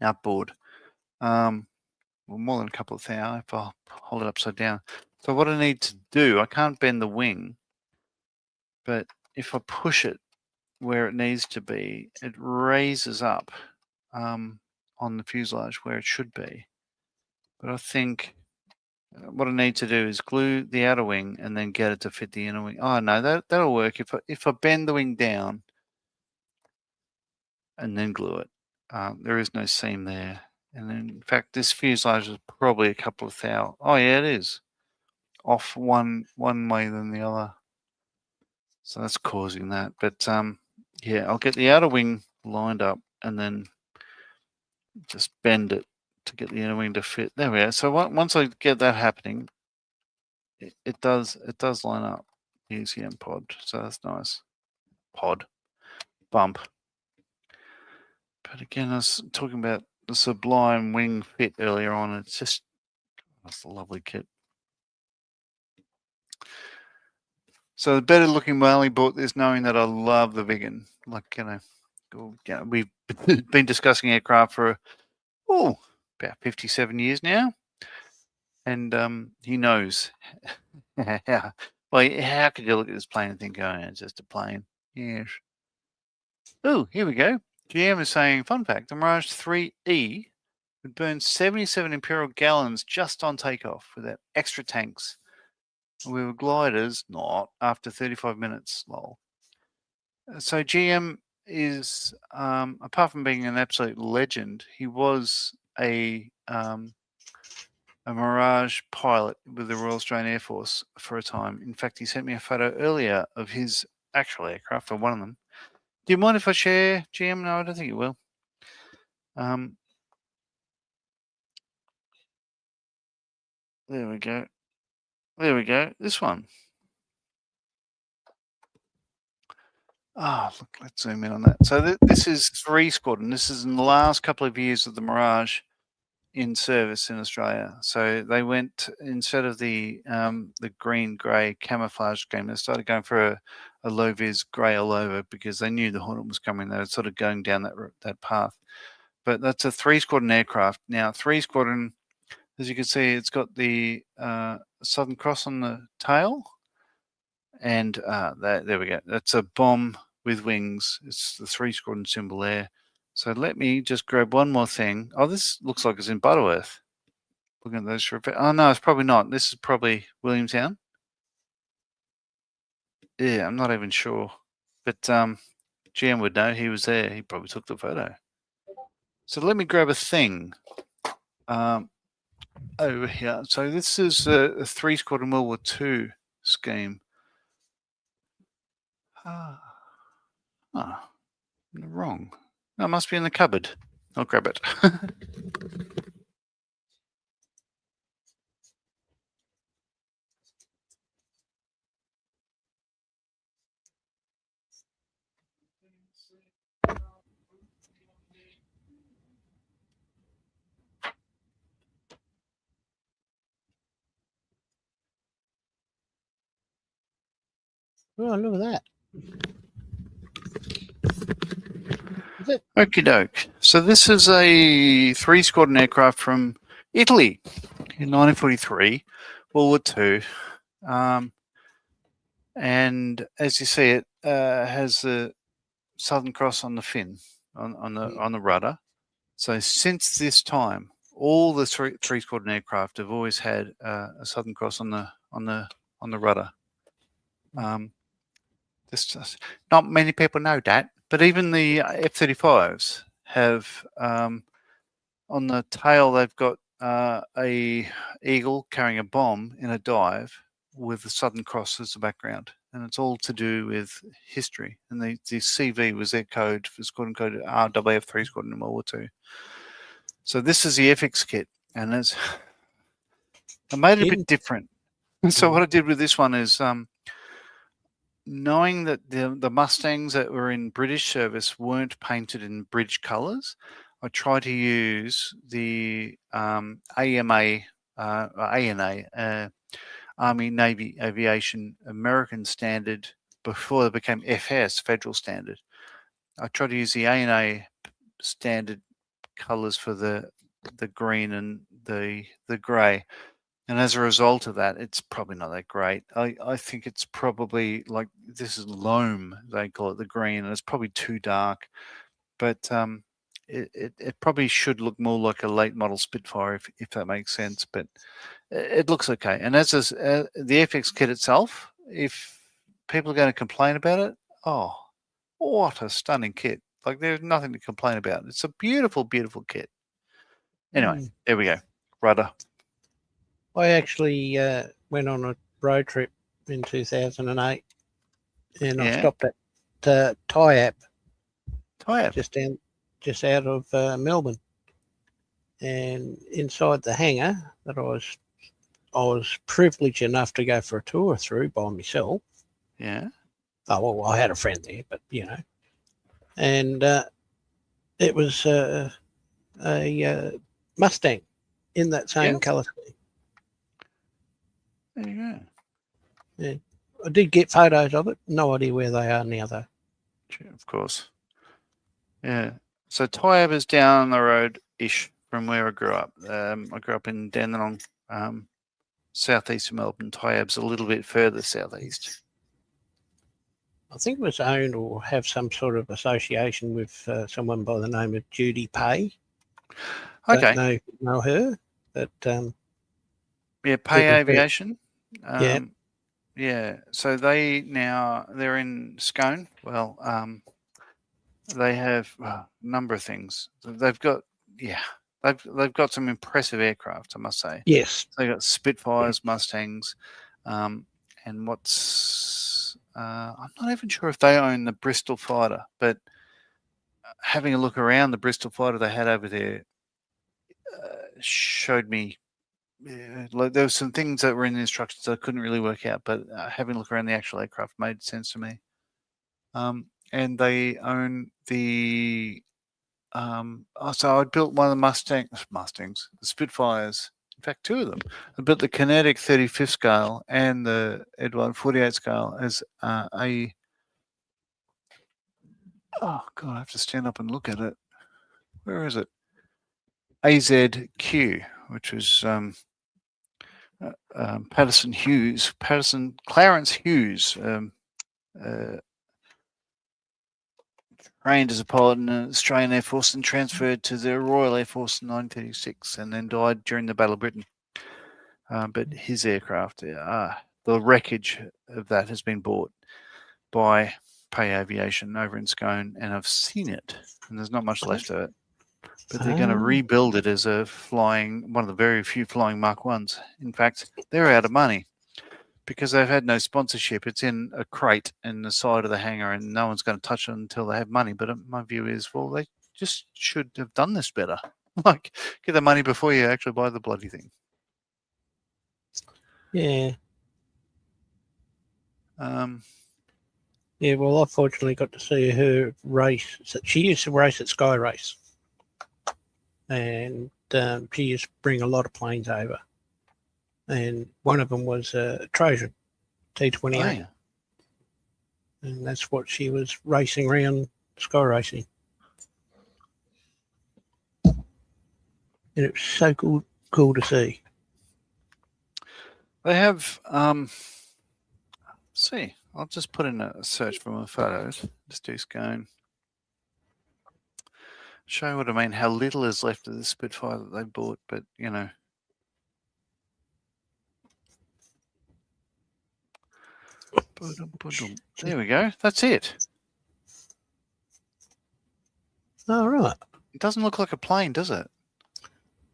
outboard. Well, more than a couple of thou if I hold it upside down. So what I need to do, I can't bend the wing, but if I push it where it needs to be, it raises up on the fuselage where it should be. But I think what I need to do is glue the outer wing and then get it to fit the inner wing. Oh no, that'll work if I bend the wing down and then glue it. There is no seam there. And then, in fact, this fuselage is probably a couple of thou. Oh yeah, it is off one way than the other. So that's causing that. But yeah, I'll get the outer wing lined up and then just bend it to get the inner wing to fit. There we are. So once I get that happening, it does line up the ECM pod. So that's nice. Pod bump. But again, I was talking about the Sublime wing fit earlier on. It's just, that's a lovely kit. So the better looking Whaley bought this knowing that I love the Viggen. Like, we've been discussing aircraft for, about 57 years now. And he knows. Well, how could you look at this plane and think, oh, it's just a plane? Yes. Oh, here we go. GM is saying, fun fact, the Mirage 3E would burn 77 Imperial gallons just on takeoff without extra tanks. We were gliders, not after 35 minutes, lol. So GM is, apart from being an absolute legend, he was a Mirage pilot with the Royal Australian Air Force for a time. In fact, he sent me a photo earlier of his actual aircraft, or one of them. Do you mind if I share, GM? No, I don't think you will. There we go. There we go. This one. Look, let's zoom in on that. So this is 3 Squadron. This is in the last couple of years of the Mirage in service in Australia. So they went, instead of the green grey camouflage scheme, they started going for a low vis grey all over because they knew the Hornet was coming. They were sort of going down that path. But that's a 3 Squadron aircraft. Now 3 Squadron, as you can see, it's got the Southern Cross on the tail, and there we go. That's a bomb with wings. It's the 3 Squadron symbol there. So let me just grab one more thing. Oh, this looks like it's in Butterworth. Looking at those. Oh no, it's probably not. This is probably Williamstown. Yeah, I'm not even sure. But GM would know. He was there. He probably took the photo. So let me grab a thing over here. So this is a 3 Squadron World War II scheme. Wrong. No, it must be in the cupboard. I'll grab it. Oh, look at that. Okie doke. So this is a 3 Squadron aircraft from Italy in 1943, World War II. And as you see, it has the Southern Cross on the fin, on the rudder. So since this time, all the three Squadron aircraft have always had a Southern Cross on the rudder. Not many people know that, but even the F-35s have on the tail. They've got a eagle carrying a bomb in a dive with the Southern Cross as the background, and it's all to do with history. And the CV was their code for Squadron code RWF3 Squadron in World War II. So this is the FX kit, and I made it a bit different. So what I did with this one is, knowing that the Mustangs that were in British service weren't painted in British colours, I tried to use the ANA, Army Navy Aviation American standard before it became FS, Federal Standard. I tried to use the ANA standard colours for the green and the grey. And as a result of that, it's probably not that great. I think it's probably like, this is loam, they call it, the green, and it's probably too dark. But it probably should look more like a late model Spitfire, if that makes sense. But it looks okay. And as the FX kit itself, if people are going to complain about it, oh, what a stunning kit. Like, there's nothing to complain about. It's a beautiful, beautiful kit. Anyway, there we go. Rudder. I actually went on a road trip in 2008, and I stopped at Tyab, just out of Melbourne. And inside the hangar that I was privileged enough to go for a tour through by myself. Yeah. Oh, well, I had a friend there, but and it was a Mustang in that same colour scheme. There you go. Yeah. I did get photos of it. No idea where they are now, though. Of course. Yeah. So Tyab is down the road-ish from where I grew up. I grew up in Dandenong, southeast of Melbourne. Tyab's a little bit further southeast. I think it was owned or have some sort of association with someone by the name of Judy Pay. Okay. Don't know her, but Pay Aviation. Yeah. So they're in Scone. Well, they have a number of things. They've got got some impressive aircraft, I must say. Yes. They got Spitfires, Mustangs, and what's I'm not even sure if they own the Bristol fighter, but having a look around the Bristol fighter they had over there showed me. Like there were some things that were in the instructions I couldn't really work out, but having a look around the actual aircraft made sense to me. And they own the. So I built one of the Mustangs, the Spitfires. In fact, two of them. I built the Kinetic 35th scale and the Edward 48 scale as a. Oh God, I have to stand up and look at it. Where is it? AZQ, which was Clarence Hughes, trained as a pilot in the Australian Air Force and transferred to the Royal Air Force in 1936 and then died during the Battle of Britain. But his aircraft, the wreckage of that has been bought by Pay Aviation over in Scone, and I've seen it, and there's not much left of it. But they're going to rebuild it as one of the very few flying Mark 1s. In fact, they're out of money because they've had no sponsorship. It's in a crate in the side of the hangar and no one's going to touch it until they have money. But my view is, well, they just should have done this better. Like, get the money before you actually buy the bloody thing. Yeah. Yeah, well, I fortunately got to see her race. So she used to race at Sky Race. And she used to bring a lot of planes over. And one of them was a Trojan T-28. Oh, yeah. And that's what she was racing around Sky Racing. And it was so cool to see. They have, see, I'll just put in a search for my photos. Just do Scone. Show you what I mean, how little is left of the Spitfire that they bought, but, you know. There we go. That's it. All right. It doesn't look like a plane, does it?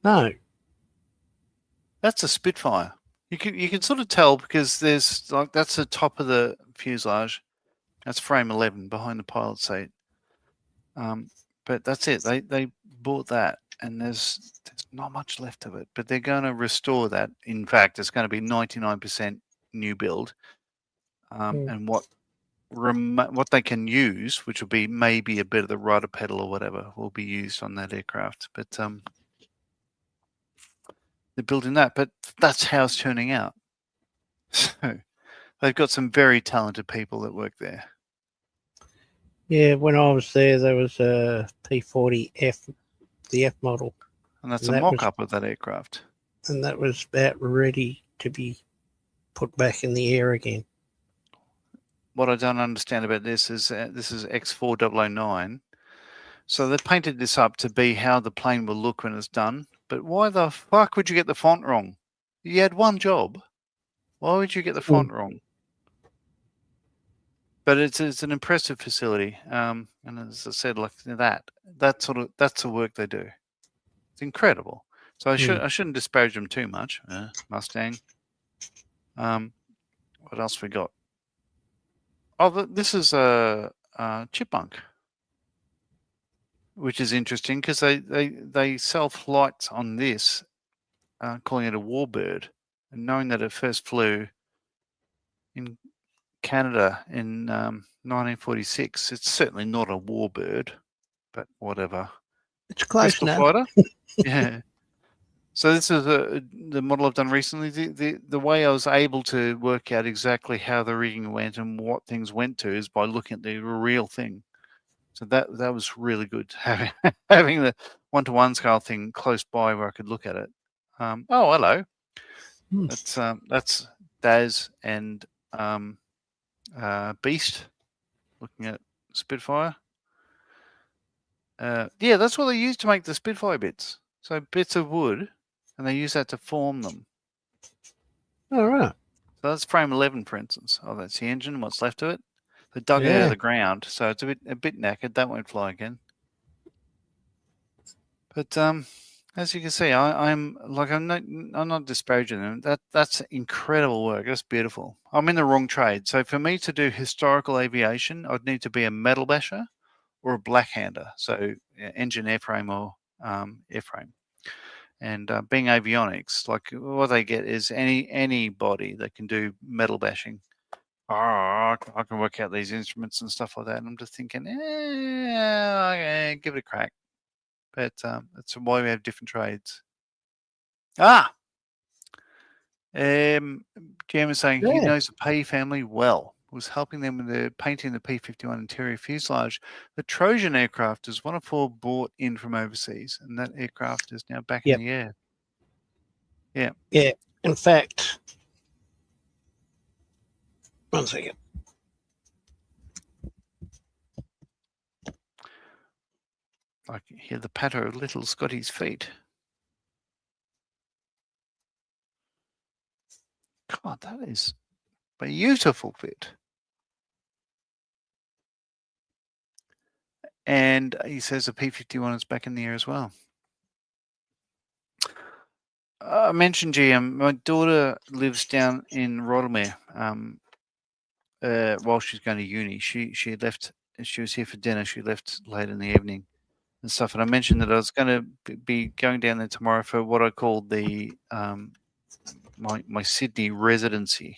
No. That's a Spitfire. You can sort of tell because there's like that's the top of the fuselage. That's frame 11 behind the pilot seat. But that's it. They bought that, and there's not much left of it. But they're going to restore that. In fact, it's going to be 99% new build. And what they can use, which will be maybe a bit of the rudder pedal or whatever, will be used on that aircraft. But they're building that. But that's how it's turning out. So they've got some very talented people that work there. Yeah, when I was there was a P40F, the F model. And that's a mock-up of that aircraft. And that was about ready to be put back in the air again. What I don't understand about this is X4009. So they painted this up to be how the plane will look when it's done. But why the fuck would you get the font wrong? You had one job. Why would you get the font wrong? But it's an impressive facility, and as I said, like that's the work they do. It's incredible. So I shouldn't disparage them too much. Mustang. What else we got? Oh, this is a chipmunk, which is interesting because they self-lights on this, calling it a warbird, and knowing that it first flew in Canada in 1946. It's certainly not a warbird, but whatever. It's close Pistol enough. fighter. Yeah. So this is the model I've done recently. The way I was able to work out exactly how the rigging went and what things went to is by looking at the real thing. So that was really good, having the 1-to-1 scale thing close by where I could look at it. Oh, hello. That's Daz and Beast looking at Spitfire. Yeah, that's what they use to make the Spitfire bits. So bits of wood, and they use that to form them. All right. So that's frame 11, for instance. Oh, that's the engine, what's left of it. They dug it out of the ground, so it's a bit knackered. That won't fly again. But as you can see, I'm not disparaging them. That's incredible work. That's beautiful. I'm in the wrong trade. So for me to do historical aviation, I'd need to be a metal basher or a blackhander. So engine, airframe, or airframe. And being avionics, like what they get is anybody that can do metal bashing. Oh, I can work out these instruments and stuff like that. And I'm just thinking, okay, give it a crack. But that's why we have different trades. GM is saying he knows the Pay family well. Was helping them with the painting the P-51 interior fuselage. The Trojan aircraft is one of 4 brought in from overseas, and that aircraft is now back in the air. Yeah. Yeah. In fact, one second. I can hear the patter of little Scotty's feet. God, that is a beautiful fit. And he says the P-51 is back in the air as well. I mentioned GM. My daughter lives down in Rothermere while she's going to uni. She left. She was here for dinner. She left late in the evening and stuff. And I mentioned that I was going to be going down there tomorrow for what I called the my Sydney residency.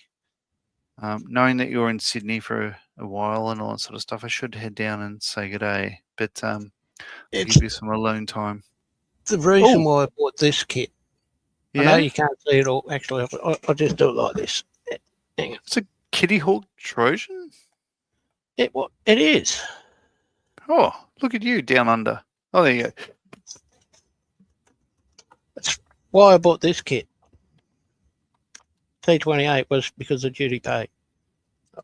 Knowing that you're in Sydney for a while and all that sort of stuff, I should head down and say good day. But I'll give you some alone time. The reason why I bought this kit, yeah? I know you can't see it all. Actually, I'll just do it like this. Hang on. It's a Kitty Hawk Trojan? It is. Oh, look at you down under. Oh, there you go. That's why I bought this kit. T28 was because of duty pay.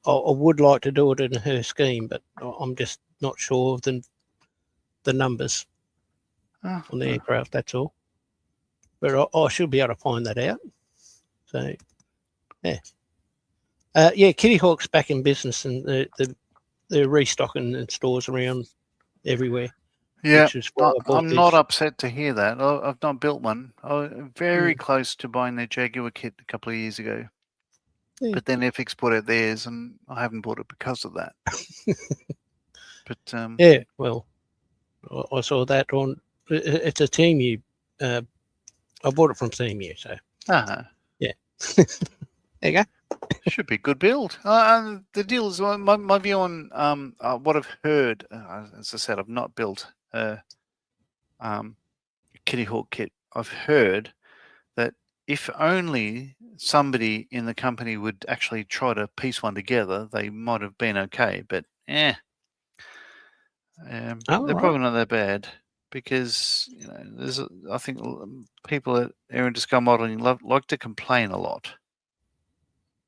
I would like to do it in her scheme, but I'm just not sure of the numbers on the aircraft, that's all. But I should be able to find that out. So, yeah. Kitty Hawk's back in business, and they're restocking in stores around everywhere. Yeah, I'm not upset to hear that. I've not built one. I was very close to buying their Jaguar kit a couple of years ago. Yeah. But then FX bought out theirs, and I haven't bought it because of that. But yeah, well, I saw that on. It's a Team U. I bought it from Team U, so. Yeah. There you go. Should be a good build. The deal is my view on what I've heard. As I said, I've not built a Kitty Hawk kit. I've heard that if only somebody in the company would actually try to piece one together, they might have been okay. But they're probably not that bad, because there's I think people at Air and Disco Modeling like to complain a lot.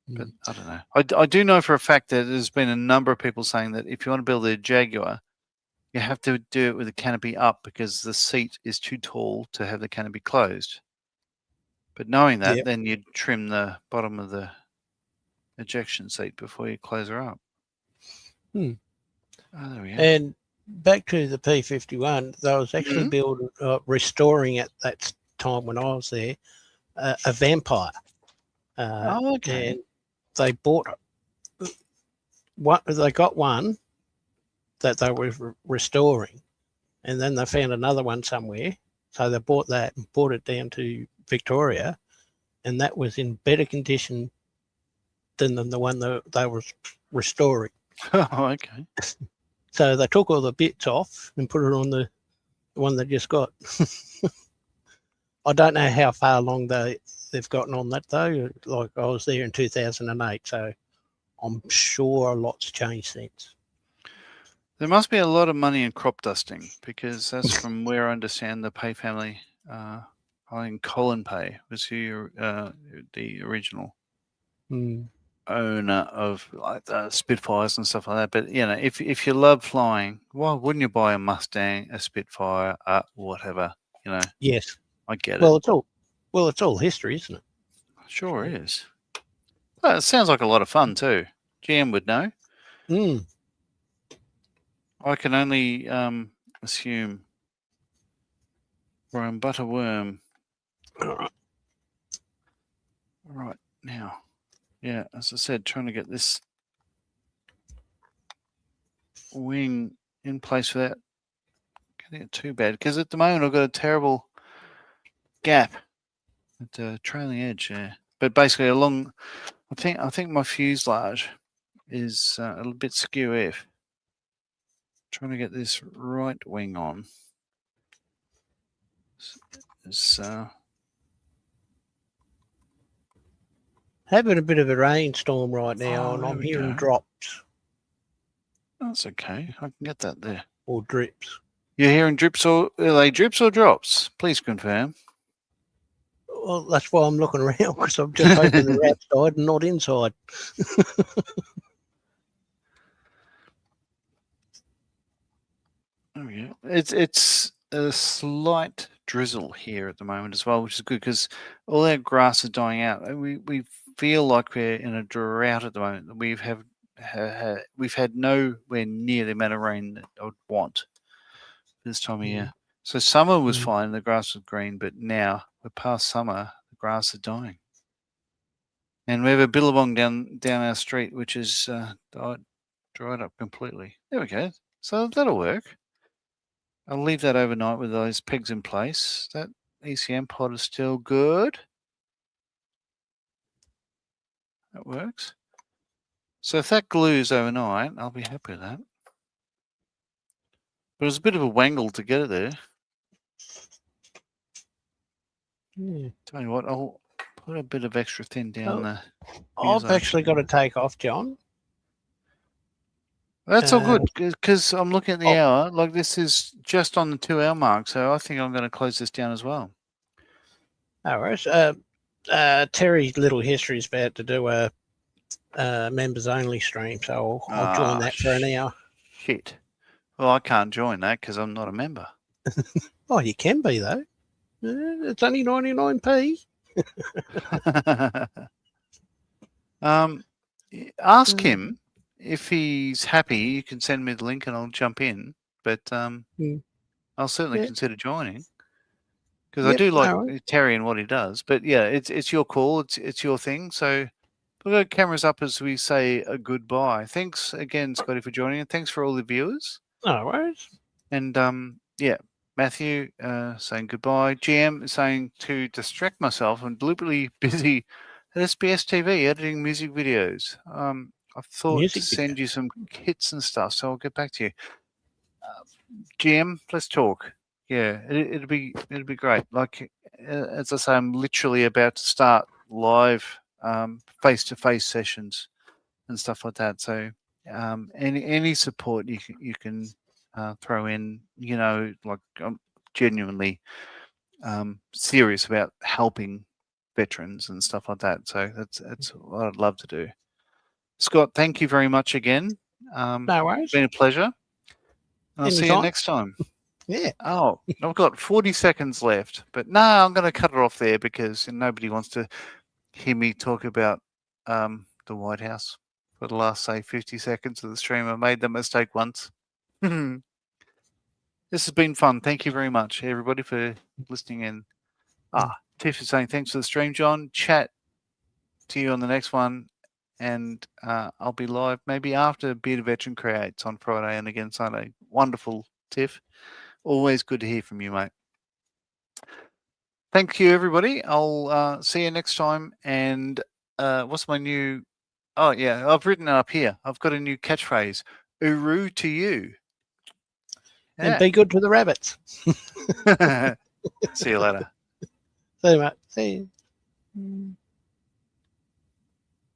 But I don't know. I do know for a fact that there's been a number of people saying that if you want to build a Jaguar, you have to do it with the canopy up, because the seat is too tall to have the canopy closed. But knowing that, then you'd trim the bottom of the ejection seat before you close her up. Oh, there we go. And back to the P-51, they was actually restoring it. That's time when I was there, a vampire. Okay. And they bought what they got one that they were restoring, and then they found another one somewhere. So they bought that and brought it down to Victoria, and that was in better condition than the one that they were restoring. Oh, okay. So they took all the bits off and put it on the one they just got. I don't know how far along they've gotten on that though. Like I was there in 2008, so I'm sure a lot's changed since. There must be a lot of money in crop dusting, because that's from where I understand the Pay family. I think Colin Pay was who the original owner of like the Spitfires and stuff like that. But if you love flying, why wouldn't you buy a Mustang, a Spitfire, whatever? Yes. I get Well, it. it's all history, isn't it? Sure is. Well, it sounds like a lot of fun too. GM would know. I can only assume. Worm, butter worm. All right now. Yeah, as I said, trying to get this wing in place without getting it too bad, because at the moment I've got a terrible gap at the trailing edge there. But basically along, I think my fuselage is a little bit skew if. Trying to get this right wing on. Having a bit of a rainstorm right now, and I'm hearing drops. That's okay. I can get that there. Or drips. You're hearing drips, or are they drips or drops? Please confirm. Well, that's why I'm looking around, because I'm just hoping they're outside and not inside. There we go. It's a slight drizzle here at the moment as well, which is good because all our grass is dying out. We feel like we're in a drought at the moment. We've had nowhere near the amount of rain that I would want this time of year. So summer was fine, the grass was green, but now we're past summer, the grass is dying. And we have a billabong down our street, which is dried up completely. There we go. So that'll work. I'll leave that overnight with those pegs in place. That ECM pod is still good. That works. So if that glues overnight, I'll be happy with that. But it was a bit of a wangle to get it there. Tell you what, I'll put a bit of extra thin down there. I've actually got to take off, John. That's all good, because I'm looking at the hour. Like, this is just on the 2-hour mark, so I think I'm going to close this down as well. No worries. Terry's Little History is about to do a members only stream, so I'll join that for an hour. Shit. Well, I can't join that because I'm not a member. Oh, you can be though. It's only 99p. Ask him if he's happy. You can send me the link and I'll jump in. But I'll certainly consider joining, because I do like Terry and what he does. But yeah, it's your call. It's your thing. So put our cameras up as we say a goodbye. Thanks again, Scotty, for joining, and thanks for all the viewers. No worries. And yeah, Matthew saying goodbye. GM saying to distract myself, I'm deliberately busy at SBS TV editing music videos. I thought to send you some kits and stuff, so I'll get back to you. GM, let's talk. Yeah, it'd be great. Like, as I say, I'm literally about to start live face-to-face sessions and stuff like that. So any support you can throw in, like, I'm genuinely serious about helping veterans and stuff like that. So that's what I'd love to do. Scott, thank you very much again. No worries. It's been a pleasure. I'll see you next time. Yeah. Oh, I've got 40 seconds left, but no, I'm going to cut it off there because nobody wants to hear me talk about the White House for the last, say, 50 seconds of the stream. I made that mistake once. This has been fun. Thank you very much, everybody, for listening in. Tiff is saying thanks for the stream, John. Chat to you on the next one, and I'll be live maybe after Bearded Veteran Creates on Friday and again Sunday. Wonderful, Tiff. Always good to hear from you, mate. Thank you, everybody. I'll see you next time. And what's my new... Oh, yeah, I've written it up here. I've got a new catchphrase. Uru to you. Yeah. And be good to the rabbits. See you later. See you, mate. See you.